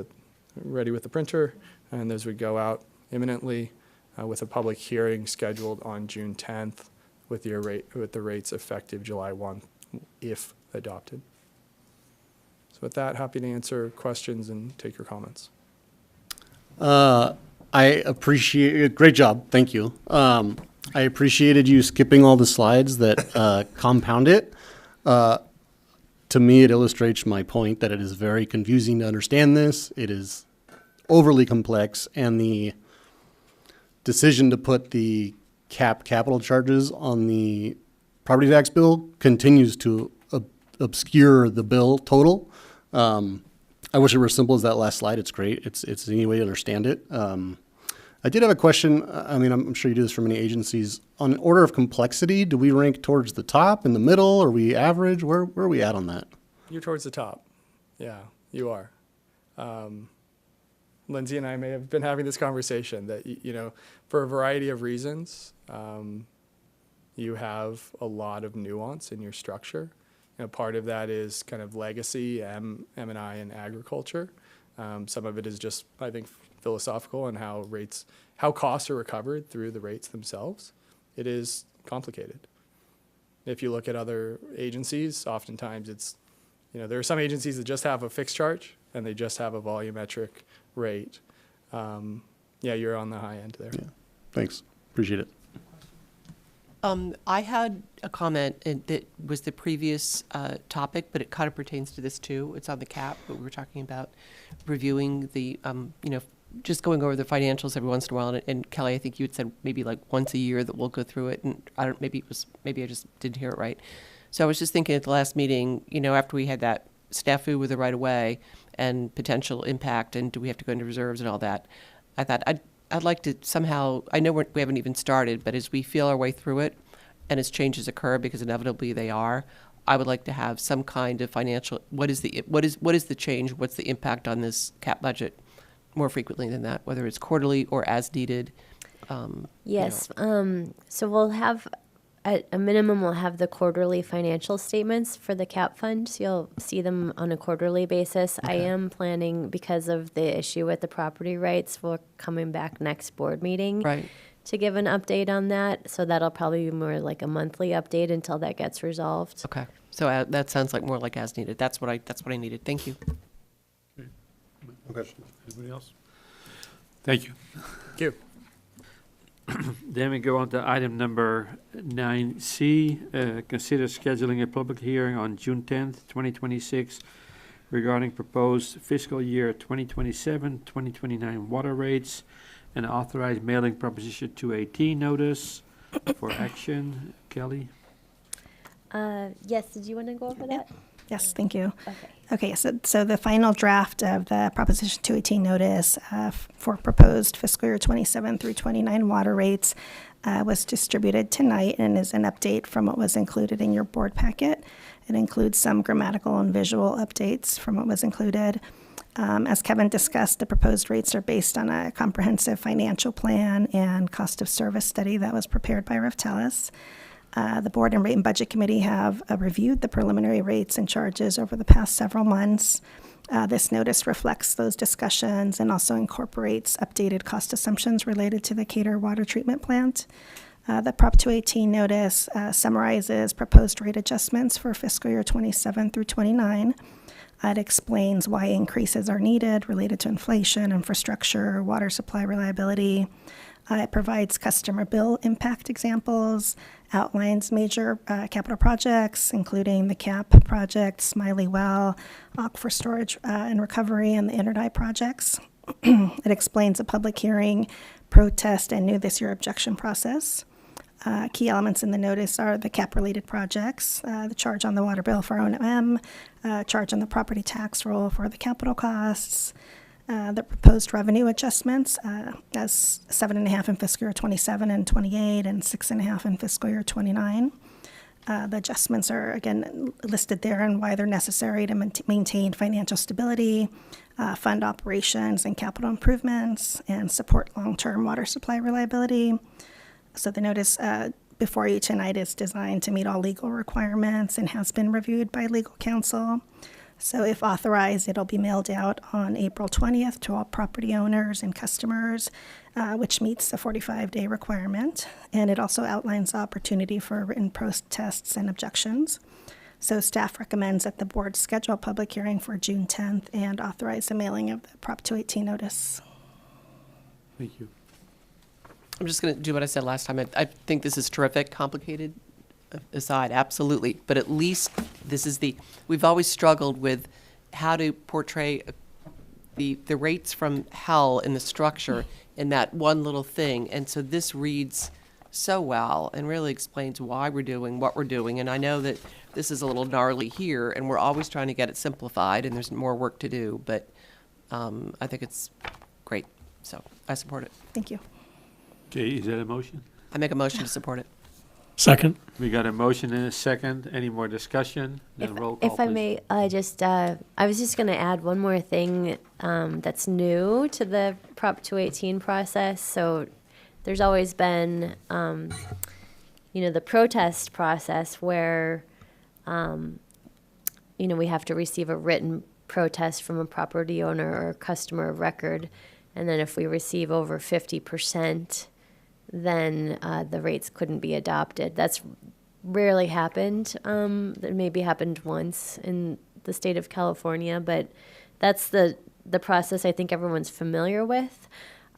ready with the printer, and those would go out imminently with a public hearing scheduled on June 10th with the rates effective July 1 if adopted. So with that, happy to answer questions and take your comments. I appreciate it. Great job. Thank you. I appreciated you skipping all the slides that compound it. To me, it illustrates my point that it is very confusing to understand this. It is overly complex, and the decision to put the capital charges on the property tax bill continues to obscure the bill total. I wish it were as simple as that last slide. It's great. It's any way to understand it. I did have a question. I mean, I'm sure you do this for many agencies. On order of complexity, do we rank towards the top, in the middle? Are we average? Where are we at on that? You're towards the top. Yeah, you are. Lindsay and I may have been having this conversation that, you know, for a variety of reasons, you have a lot of nuance in your structure. You know, part of that is kind of legacy, M&I, and agriculture. Some of it is just, I think, philosophical and how costs are recovered through the rates themselves. It is complicated. If you look at other agencies, oftentimes it's, you know, there are some agencies that just have a fixed charge and they just have a volumetric rate. Yeah, you're on the high end there. Yeah. Thanks. Appreciate it. I had a comment that was the previous topic, but it kind of pertains to this too. It's on the cap, but we were talking about reviewing the, you know, just going over the financials every once in a while. And Kelly, I think you had said maybe like once a year that we'll go through it. And maybe I just didn't hear it right. So I was just thinking at the last meeting, you know, after we had that snafu with the right of way and potential impact, and do we have to go into reserves and all that, I thought I'd like to somehow, I know we haven't even started, but as we feel our way through it and as changes occur, because inevitably they are, I would like to have some kind of financial, what is the change, what's the impact on this cap budget more frequently than that, whether it's quarterly or as needed. Yes. So we'll have, at a minimum, we'll have the quarterly financial statements for the cap fund. So you'll see them on a quarterly basis. I am planning, because of the issue with the property rights, for coming back next board meeting Right. to give an update on that. So that'll probably be more like a monthly update until that gets resolved. Okay. So that sounds like more like as needed. That's what I needed. Thank you. Okay. Anybody else? Thank you. Thank you. Then we go on to item number 9C. Consider scheduling a public hearing on June 10th, 2026 regarding proposed fiscal year 2027-2029 water rates and authorize mailing Proposition 218 notice for action. Kelly? Yes, did you want to go over that? Yes, thank you. Okay. Okay, so the final draft of the Proposition 218 notice for proposed fiscal year 27 through 29 water rates was distributed tonight and is an update from what was included in your board packet. It includes some grammatical and visual updates from what was included. As Kevin discussed, the proposed rates are based on a comprehensive financial plan and cost of service study that was prepared by Revtelis. The Board and Rate and Budget Committee have reviewed the preliminary rates and charges over the past several months. This notice reflects those discussions and also incorporates updated cost assumptions related to the Cater water treatment plant. The Prop 218 notice summarizes proposed rate adjustments for fiscal year 27 through 29. It explains why increases are needed related to inflation, infrastructure, water supply reliability. It provides customer bill impact examples, outlines major capital projects, including the CAP project, Smiley Well, Aquifer Storage and Recovery, and the Interdye projects. It explains the public hearing, protest, and new this year objection process. Key elements in the notice are the CAP-related projects, the charge on the water bill for O&M, charge on the property tax roll for the capital costs, the proposed revenue adjustments as 7.5 in fiscal year 27 and 28 and 6.5 in fiscal year 29. The adjustments are, again, listed there and why they're necessary to maintain financial stability, fund operations and capital improvements, and support long-term water supply reliability. So the notice before you tonight is designed to meet all legal requirements and has been reviewed by legal counsel. So if authorized, it'll be mailed out on April 20th to all property owners and customers, which meets the 45-day requirement. And it also outlines the opportunity for written protests and objections. So staff recommends that the board schedule a public hearing for June 10th and authorize the mailing of the Prop 218 notice. Thank you. I'm just going to do what I said last time. I think this is terrific, complicated aside, absolutely. But at least we've always struggled with how to portray the rates from hell in the structure in that one little thing. And so this reads so well and really explains why we're doing what we're doing. And I know that this is a little gnarly here, and we're always trying to get it simplified, and there's more work to do, but I think it's great. So I support it. Thank you. Okay, is that a motion? I make a motion to support it. Second. We got a motion and a second. Any more discussion? Then roll call, If I please. may, I was just going to add one more thing that's new to the Prop 218 process. So there's always been, the protest process where, we have to receive a written protest from a property owner or customer of record. And then if we receive over 50%, then the rates couldn't be adopted. That's rarely happened. That maybe happened once in the state of California, but that's the process I think everyone's familiar with.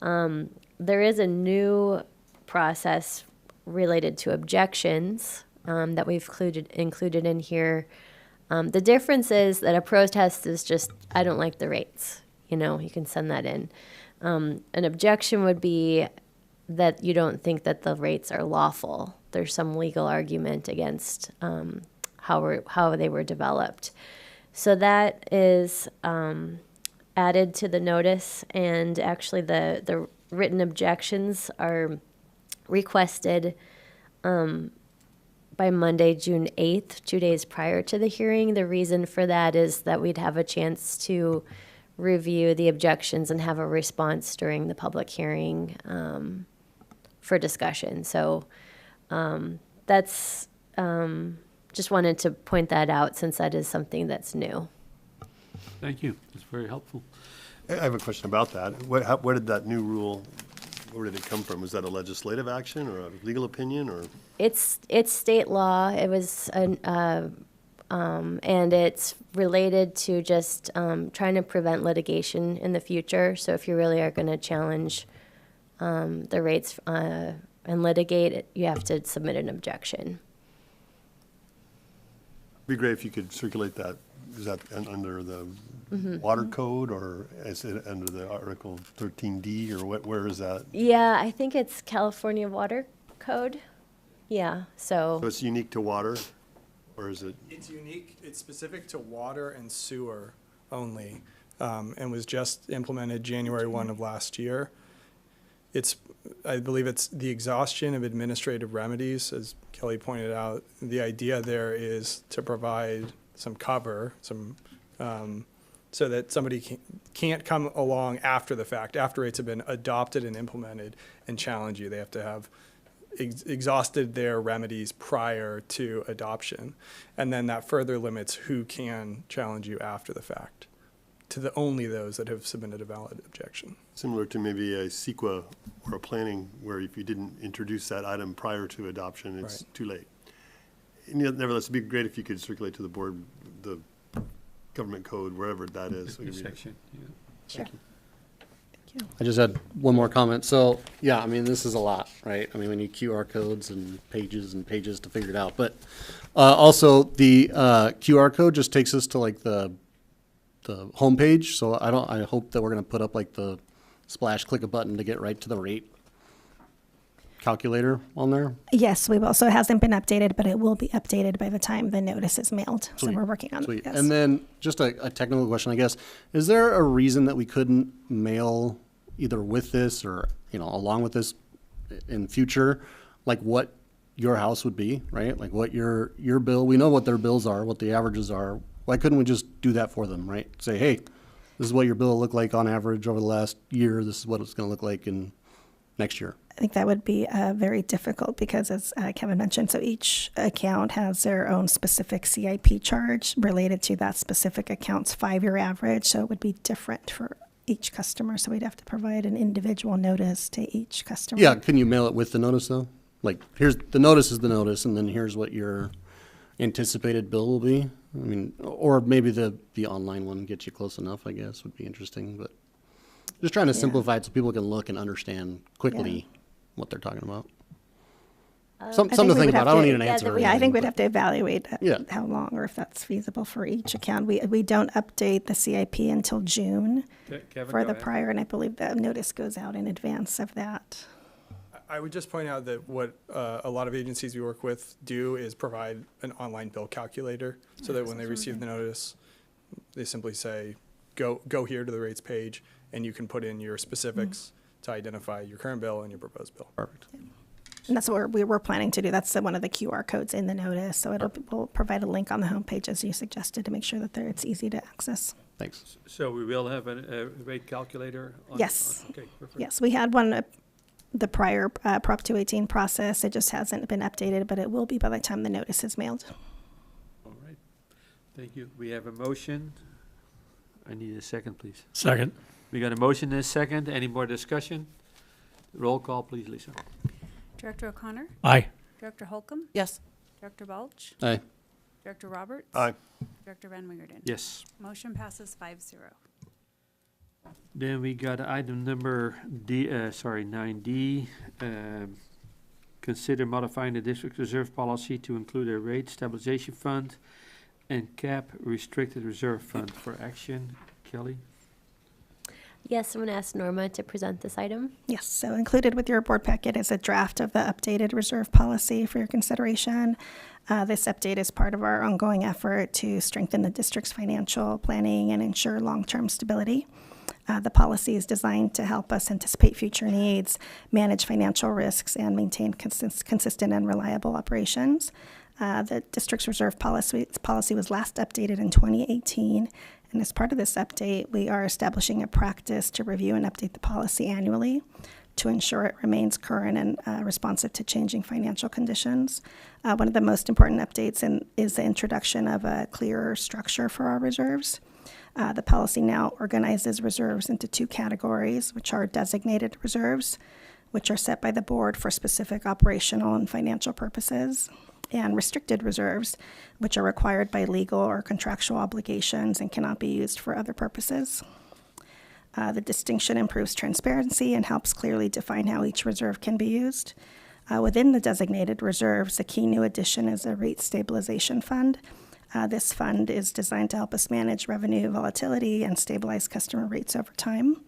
There is a new process related to objections that we've included in here. The difference is that a protest is just, I don't like the rates. You can send that in. An objection would be that you don't think that the rates are lawful. There's some legal argument against how they were developed. So that is added to the notice, and actually the written objections are requested by Monday, June 8th, 2 days prior to the hearing. The reason for that is that we'd have a chance to review the objections and have a response during the public hearing for discussion. So that's just wanted to point that out since that is something that's new. Thank you. That's very helpful. I have a question about that. Where did that new rule, where did it come from? Was that a legislative action or a legal opinion or? It's state law. It was and it's related to just trying to prevent litigation in the future. So if you really are going to challenge the rates and litigate it, you have to submit an objection. It'd be great if you could circulate that. Is that under the water code or is it under the Article 13D or where is that? Yeah, I think it's California Water Code. Yeah, So it's unique to water or is it? It's unique, it's specific to water and sewer only, and was just implemented January 1 of last year. I believe it's the exhaustion of administrative remedies, as Kelly pointed out. The idea there is to provide some cover, so that somebody can't come along after the fact, after rates have been adopted and implemented, and challenge you. They have to have exhausted their remedies prior to adoption. And then that further limits who can challenge you after the fact, to only those that have submitted a valid objection. Similar to maybe a CEQA or a planning where if you didn't introduce that item prior to adoption, it's Right. too late. Nevertheless, it'd be great if you could circulate to the board the government code, wherever that is. so we can read it. Section, yeah. Sure. I just had one more comment. So, yeah, I mean, this is a lot, right? I mean, we need QR codes and pages to figure it out. But also, the QR code just takes us to like the homepage. So I hope that we're going to put up like the splash, click a button to get right to the rate calculator on there. Yes, we will. So it hasn't been updated, but it will be updated by the time the notice is mailed. So Sweet. we're working on Sweet. it. Yes. And then just a technical question, I guess. Is there a reason that we couldn't mail either with this or, along with this in future, like what your house would be, right? Like what your bill, we know what their bills are, what the averages are. Why couldn't we just do that for them, right? Say, hey, this is what your bill will look like on average over the last year. This is what it's going to look like in next year. I think that would be very difficult because, as Kevin mentioned, so each account has their own specific CIP charge related to that specific account's 5-year average. So it would be different for each customer. So we'd have to provide an individual notice to each customer. Yeah, can you mail it with the notice though? Like, here's the notice is the notice, and then here's what your anticipated bill will be. I mean, or maybe the online one gets you close enough, I guess, would be interesting. But just trying to simplify it so people can look and understand quickly what they're talking about. Something to think about. I don't need an answer. Yeah, I think we'd have to evaluate Yeah. how long or if that's feasible for each account. We don't update the CIP until June Kevin, for go the ahead. prior, and I believe the notice goes out in advance of that. I would just point out that what a lot of agencies we work with do is provide an online bill calculator so that when they receive the notice, they simply say, go here to the rates page, and you can put in your specifics to identify your current bill and your proposed bill. Perfect. And that's what we're planning to do. That's one of the QR codes in the notice. So we'll provide a link on the homepage as you suggested to make sure that it's easy to access. Thanks. So we will have a rate calculator? Yes. Okay, perfect. Yes, we had one, the prior Prop 218 process. It just hasn't been updated, but it will be by the time the notice is mailed. All right. Thank you. We have a motion. I need a second, please. Second. We got a motion and a second. Any more discussion? Roll call, please, Lisa. Director O'Connor? Aye. Director Holcomb? Yes. Director Balch? Aye. Director Roberts? Aye. Director Van Wingerden? Yes. Motion passes 5-0. Then we got item number 9D. Consider modifying the district reserve policy to include a rate stabilization fund and cap restricted reserve fund for action. Kelly? Yes, I'm going to ask Norma to present this item. Yes, so included with your board packet is a draft of the updated reserve policy for your consideration. This update is part of our ongoing effort to strengthen the district's financial planning and ensure long-term stability. The policy is designed to help us anticipate future needs, manage financial risks, and maintain consistent and reliable operations. The district's reserve policy was last updated in 2018. And as part of this update, we are establishing a practice to review and update the policy annually to ensure it remains current and responsive to changing financial conditions. One of the most important updates is the introduction of a clearer structure for our reserves. The policy now organizes reserves into two categories, which are designated reserves, which are set by the board for specific operational and financial purposes, and restricted reserves, which are required by legal or contractual obligations and cannot be used for other purposes. The distinction improves transparency and helps clearly define how each reserve can be used. Within the designated reserves, a key new addition is a rate stabilization fund. This fund is designed to help us manage revenue volatility and stabilize customer rates over time.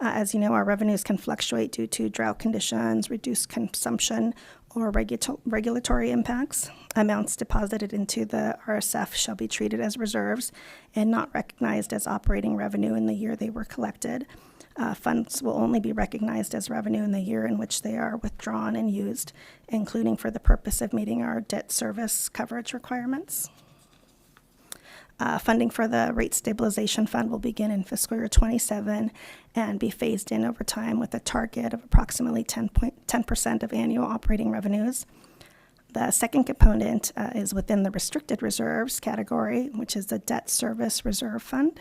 As you know, our revenues can fluctuate due to drought conditions, reduced consumption, or regulatory impacts. Amounts deposited into the RSF shall be treated as reserves and not recognized as operating revenue in the year they were collected. Funds will only be recognized as revenue in the year in which they are withdrawn and used, including for the purpose of meeting our debt service coverage requirements. Funding for the rate stabilization fund will begin in fiscal year 27 and be phased in over time with a target of approximately 10% of annual operating revenues. The second component is within the restricted reserves category, which is the debt service reserve fund.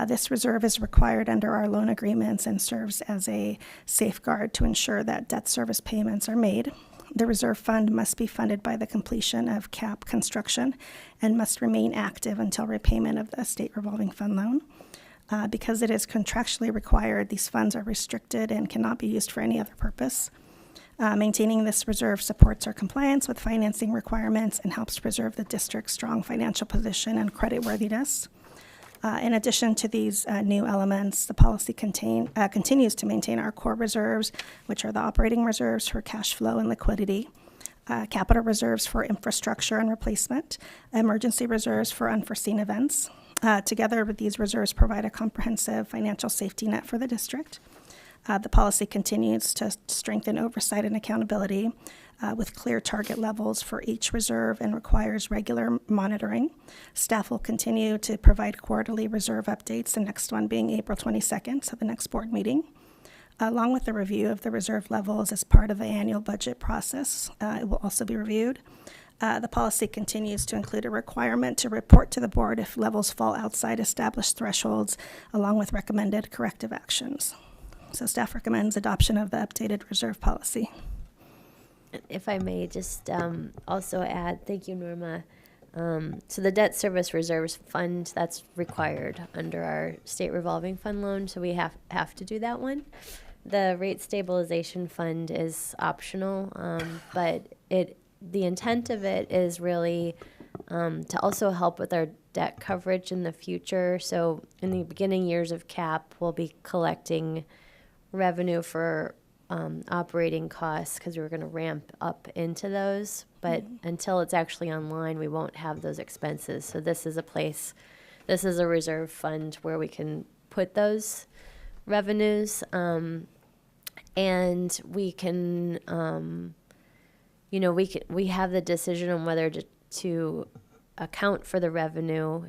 This reserve is required under our loan agreements and serves as a safeguard to ensure that debt service payments are made. The reserve fund must be funded by the completion of CAP construction and must remain active until repayment of the state revolving fund loan. Because it is contractually required, these funds are restricted and cannot be used for any other purpose. Maintaining this reserve supports our compliance with financing requirements and helps preserve the district's strong financial position and creditworthiness. In addition to these new elements, the policy continues to maintain our core reserves, which are the operating reserves for cash flow and liquidity, capital reserves for infrastructure and replacement, emergency reserves for unforeseen events. Together, these reserves provide a comprehensive financial safety net for the district. The policy continues to strengthen oversight and accountability with clear target levels for each reserve and requires regular monitoring. Staff will continue to provide quarterly reserve updates, the next one being April 22nd, so the next board meeting. Along with the review of the reserve levels as part of the annual budget process, it will also be reviewed. The policy continues to include a requirement to report to the board if levels fall outside established thresholds, along with recommended corrective actions. So staff recommends adoption of the updated reserve policy. If I may just also add, thank you, Norma. So the debt service reserves fund, that's required under our state revolving fund loan, so we have to do that one. The rate stabilization fund is optional, but the intent of it is really to also help with our debt coverage in the future. So in the beginning years of CAP, we'll be collecting revenue for operating costs because we were going to ramp up into those. But until it's actually online, we won't have those expenses. So this is a reserve fund where we can put those revenues, and we can, we have the decision on whether to account for the revenue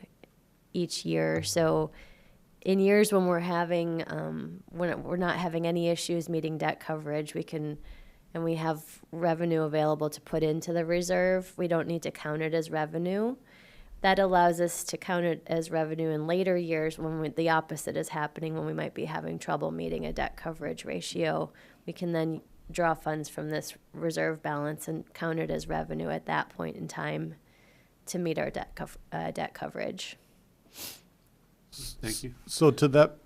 each year. So in years when when we're not having any issues meeting debt coverage, and we have revenue available to put into the reserve, we don't need to count it as revenue. That allows us to count it as revenue in later years when the opposite is happening, when we might be having trouble meeting a debt coverage ratio. We can then draw funds from this reserve balance and count it as revenue at that point in time to meet our debt coverage. Thank you. So to that,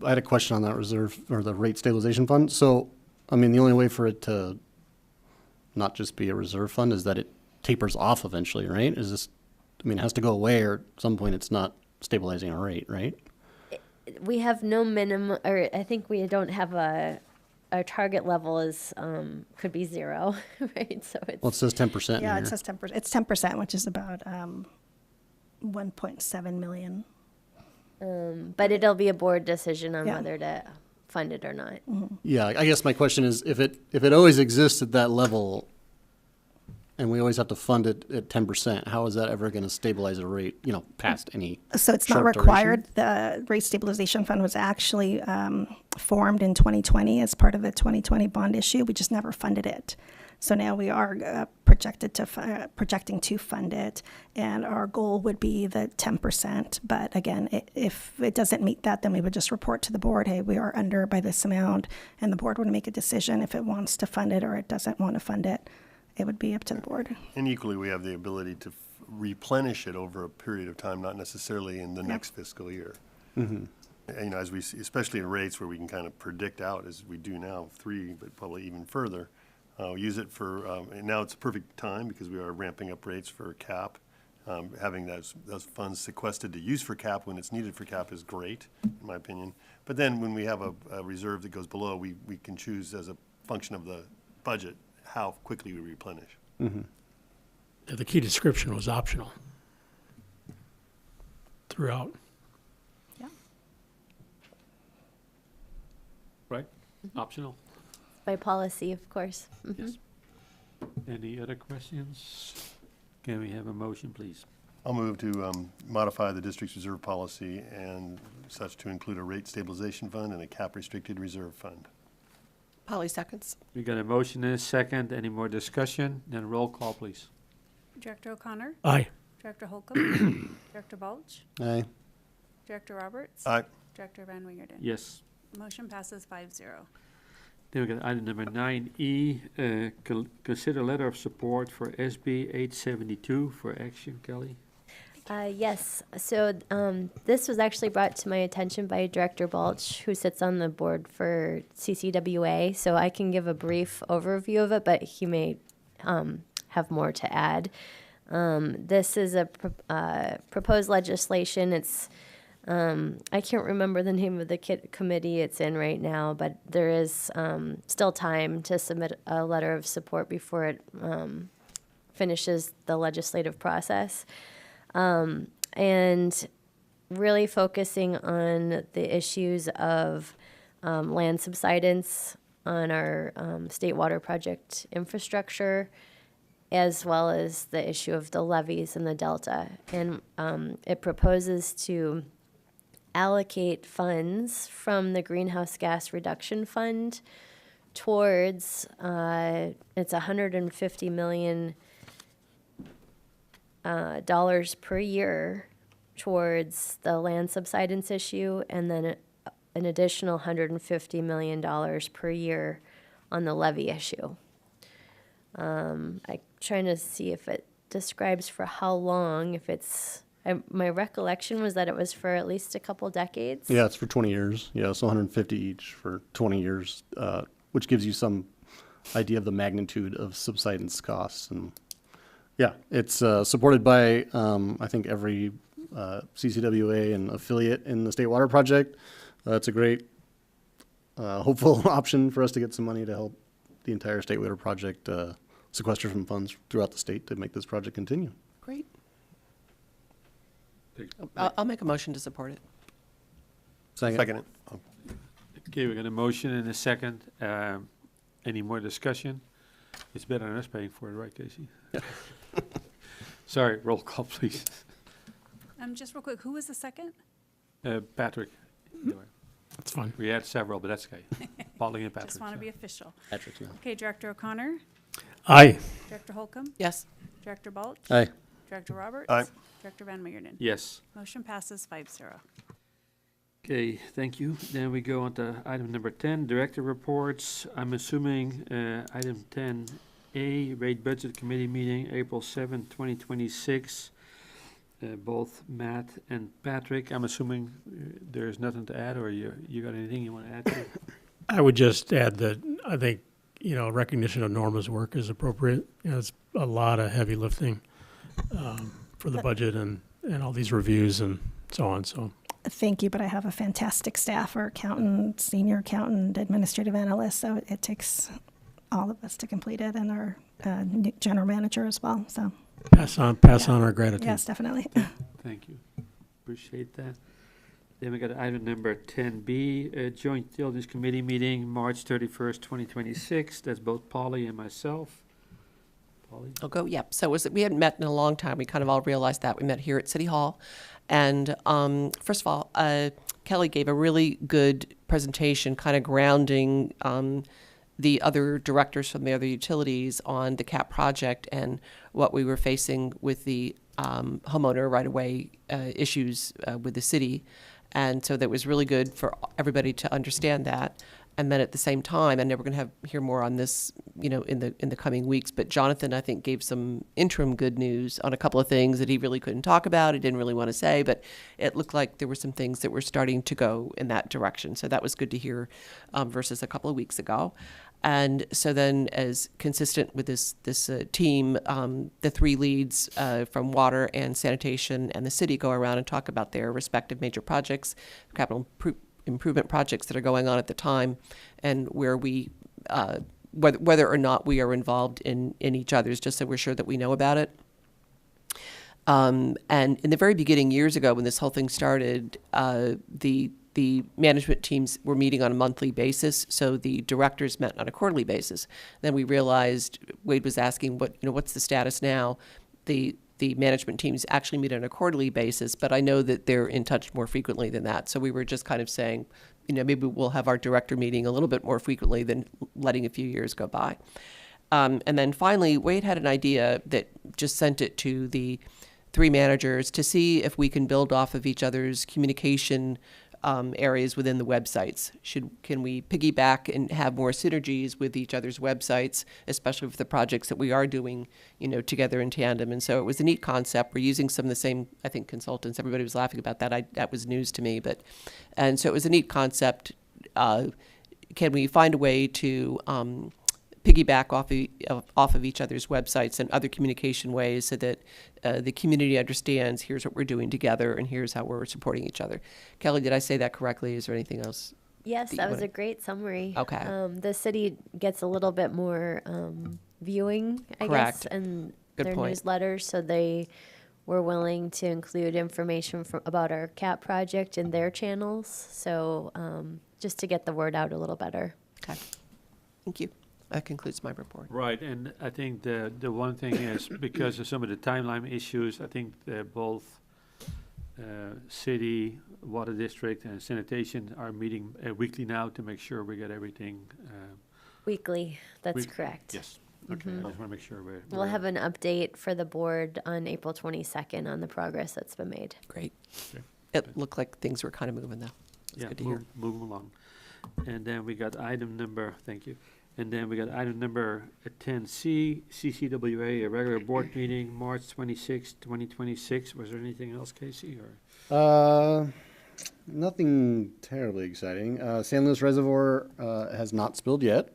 I had a question on that reserve or the rate stabilization fund. So, I mean, the only way for it to not just be a reserve fund is that it tapers off eventually, right? It has to go away, or at some point it's not stabilizing our rate, right? We have no minimum, or I think we don't have our target level is, could be 0, right? So it's. Well, it says 10%. Yeah, in it here. says 10%. It's 10%, which is about 1.7 million. But it'll be a board decision on Yeah. whether to fund it or not. Yeah, I guess my question is, if it always exists at that level, and we always have to fund it at 10%, how is that ever going to stabilize a rate, past any? So it's not short duration? required. The rate stabilization fund was actually formed in 2020 as part of the 2020 bond issue. We just never funded it. So now we are projecting to fund it, and our goal would be the 10%. But again, if it doesn't meet that, then we would just report to the board, hey, we are under by this amount, and the board would make a decision if it wants to fund it or it doesn't want to fund it. It would be up to the board. And equally, we have the ability to replenish it over a period of time, not necessarily in the next fiscal year. And, as we see, especially in rates where we can kind of predict out, as we do now, 3, but probably even further, use it for, and now it's a perfect time because we are ramping up rates for CAP. Having those funds sequestered to use for CAP when it's needed for CAP is great, in my opinion. But then when we have a reserve that goes below, we can choose as a function of the budget how quickly we replenish. The key description was optional throughout. Yeah. Right? Optional. By policy, of course. Yes. Any other questions? Can we have a motion, please? I'll move to modify the district's reserve policy and such to include a rate stabilization fund and a cap restricted reserve fund. Polly seconds. We got a motion and a second. Any more discussion? Then roll call, please. Director O'Connor? Aye. Director Holcomb? Director Balch? Aye. Director Roberts? Aye. Director Van Wingerden? Yes. Motion passes 5-0. Then we got item number 9E, consider letter of support for SB 872 for action, Kelly. Yes, so this was actually brought to my attention by Director Balch, who sits on the board for CCWA, so I can give a brief overview of it, but he may have more to add. This is a proposed legislation. It's I can't remember the name of the committee it's in right now, but there is still time to submit a letter of support before it finishes the legislative process. And really focusing on the issues of land subsidence on our state water project infrastructure, as well as the issue of the levees in the Delta. And it proposes to allocate funds from the Greenhouse Gas Reduction Fund towards, it's $150 million dollars per year towards the land subsidence issue, and then an additional $150 million per year on the levy issue. I'm trying to see if it describes for how long, if it's, my recollection was that it was for at least a couple decades. Yeah, it's for 20 years. Yeah, so 150 each for 20 years, which gives you some idea of the magnitude of subsidence costs. And yeah, it's supported by, I think, every CCWA and affiliate in the State Water Project. It's a great hopeful option for us to get some money to help the entire state water project sequester some funds throughout the state to make this project continue. Great. I'll make a motion to support it. Second it. Oh, Okay, we got a motion and a second. Any more discussion? It's better than us paying for it, right, Casey? Sorry, roll call, please. Just real quick, who was the second? Patrick. That's fine. We had several, but that's okay. Polly and Patrick. Just want to so. be official. Patrick's now. Okay, Director O'Connor, Aye. Director Holcomb, Yes. Director Balch. Aye. Director Roberts. Aye. Director Van Wingerden. Yes. Motion passes 5-0. Okay, thank you. Then we go on to item number 10, director reports. I'm assuming item 10A, rate budget committee meeting, April 7, 2026. Both Matt and Patrick, I'm assuming there's nothing to add, or you got anything you want to add to? I would just add that I think, recognition of Norma's work is appropriate. It's a lot of heavy lifting for the budget and all these reviews and so on, so. Thank you, but I have a fantastic staff, our accountant, senior accountant, administrative analyst, so it takes all of us to complete it, and our new general manager as well, so, Pass on our gratitude. yes, definitely. Thank you. Appreciate that. Then we got item number 10B, joint utilities committee meeting, March 31st, 2026. That's both Polly and myself. Polly? I'll go, yep. So we hadn't met in a long time. We kind of all realized that. We met here at City Hall. And first of all, Kelly gave a really good presentation kind of grounding the other directors from the other utilities on the CAP project and what we were facing with the homeowner right-of-way issues with the city. And so that was really good for everybody to understand that. And then at the same time, I know we're going to hear more on this, in the coming weeks. But Jonathan, I think, gave some interim good news on a couple of things that he really couldn't talk about. He didn't really want to say, but it looked like there were some things that were starting to go in that direction. So that was good to hear versus a couple of weeks ago. And so then, as consistent with this team, the three leads from water and sanitation and the city go around and talk about their respective major projects, capital improvement projects that are going on at the time, and where we, whether or not we are involved in each other's, just so we're sure that we know about it. And in the very beginning, years ago, when this whole thing started, the management teams were meeting on a monthly basis, so the directors met on a quarterly basis. Then we realized, Wade was asking, what's the status now? The management teams actually meet on a quarterly basis, but I know that they're in touch more frequently than that. So we were just kind of saying, maybe we'll have our director meeting a little bit more frequently than letting a few years go by. And then finally, Wade had an idea that just sent it to the three managers to see if we can build off of each other's communication areas within the websites. Can we piggyback and have more synergies with each other's websites, especially for the projects that we are doing, together in tandem? And so it was a neat concept. We're using some of the same, I think, consultants. Everybody was laughing about that. That was news to me, and so it was a neat concept. Can we find a way to piggyback off of each other's websites and other communication ways so that the community understands here's what we're doing together and here's how we're supporting each other. Kelly, did I say that correctly? Is there anything else? Yes, that was a great summary. Okay. The city gets a little bit more viewing, I Correct. guess, in Good their point. newsletters, so they were willing to include information about our CAP project in their channels, so just to get the word out a little better. Okay. Thank you. That concludes my report. Right, and I think the one thing is, because of some of the timeline issues, I think both city, water district, and sanitation are meeting weekly now to make sure we get everything. Weekly, that's week- correct. Yes, okay, I just want to make sure We'll have an update for the board on April 22nd on the progress that's been made. Great. Okay. It looked like things were kind of moving, though. That's Yeah, good to hear. move along. And then we got item number, thank you. And then we got item number 10C, CCWA, a regular board meeting, March 26, 2026. Was there anything else, Casey, or? Nothing terribly exciting. San Luis Reservoir has not spilled yet.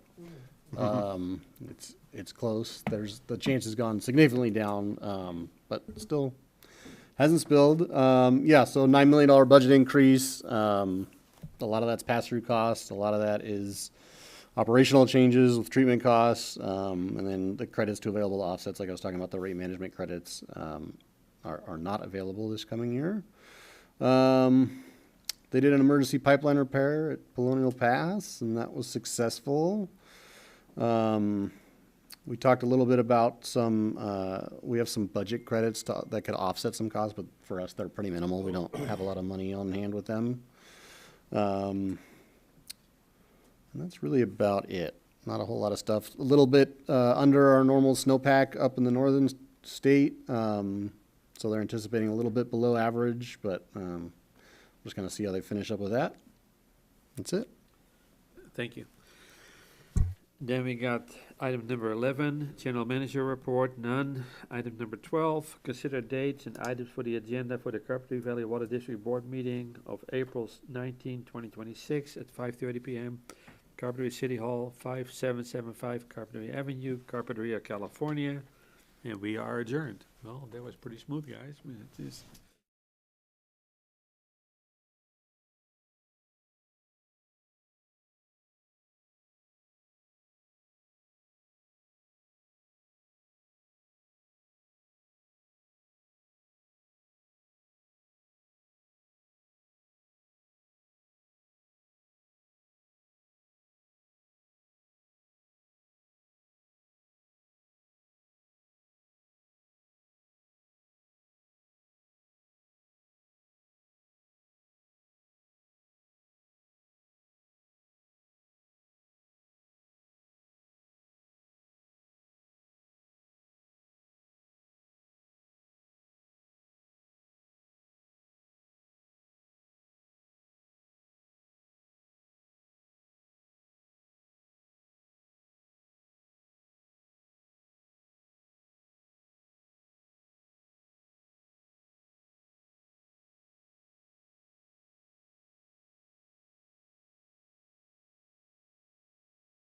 It's close. The chance has gone significantly down, but still hasn't spilled. So $9 million budget increase. a lot of that's pass-through costs, a lot of that is operational changes with treatment costs, and then the credits to available offsets, like I was talking about, the rate management credits, are not available this coming year. They did an emergency pipeline repair at Colonial Pass, and that was successful. We talked a little bit about we have some budget credits that could offset some costs, but for us, they're pretty minimal. We don't have a lot of money on hand with them. And that's really about it. Not a whole lot of stuff. A little bit under our normal snowpack up in the northern state. So they're anticipating a little bit below average, but just going to see how they finish up with that. That's it. Thank you. Then we got item number 11, general manager report, none. Item number 12, consider dates and items for the agenda for the Carpinteria Valley Water District Board meeting of April 19, 2026 at 5:30 p.m. Carpinteria City Hall, 5775 Carpinteria Avenue, Carpinteria, California. And we are adjourned. Well, that was pretty smooth, guys. I mean, it is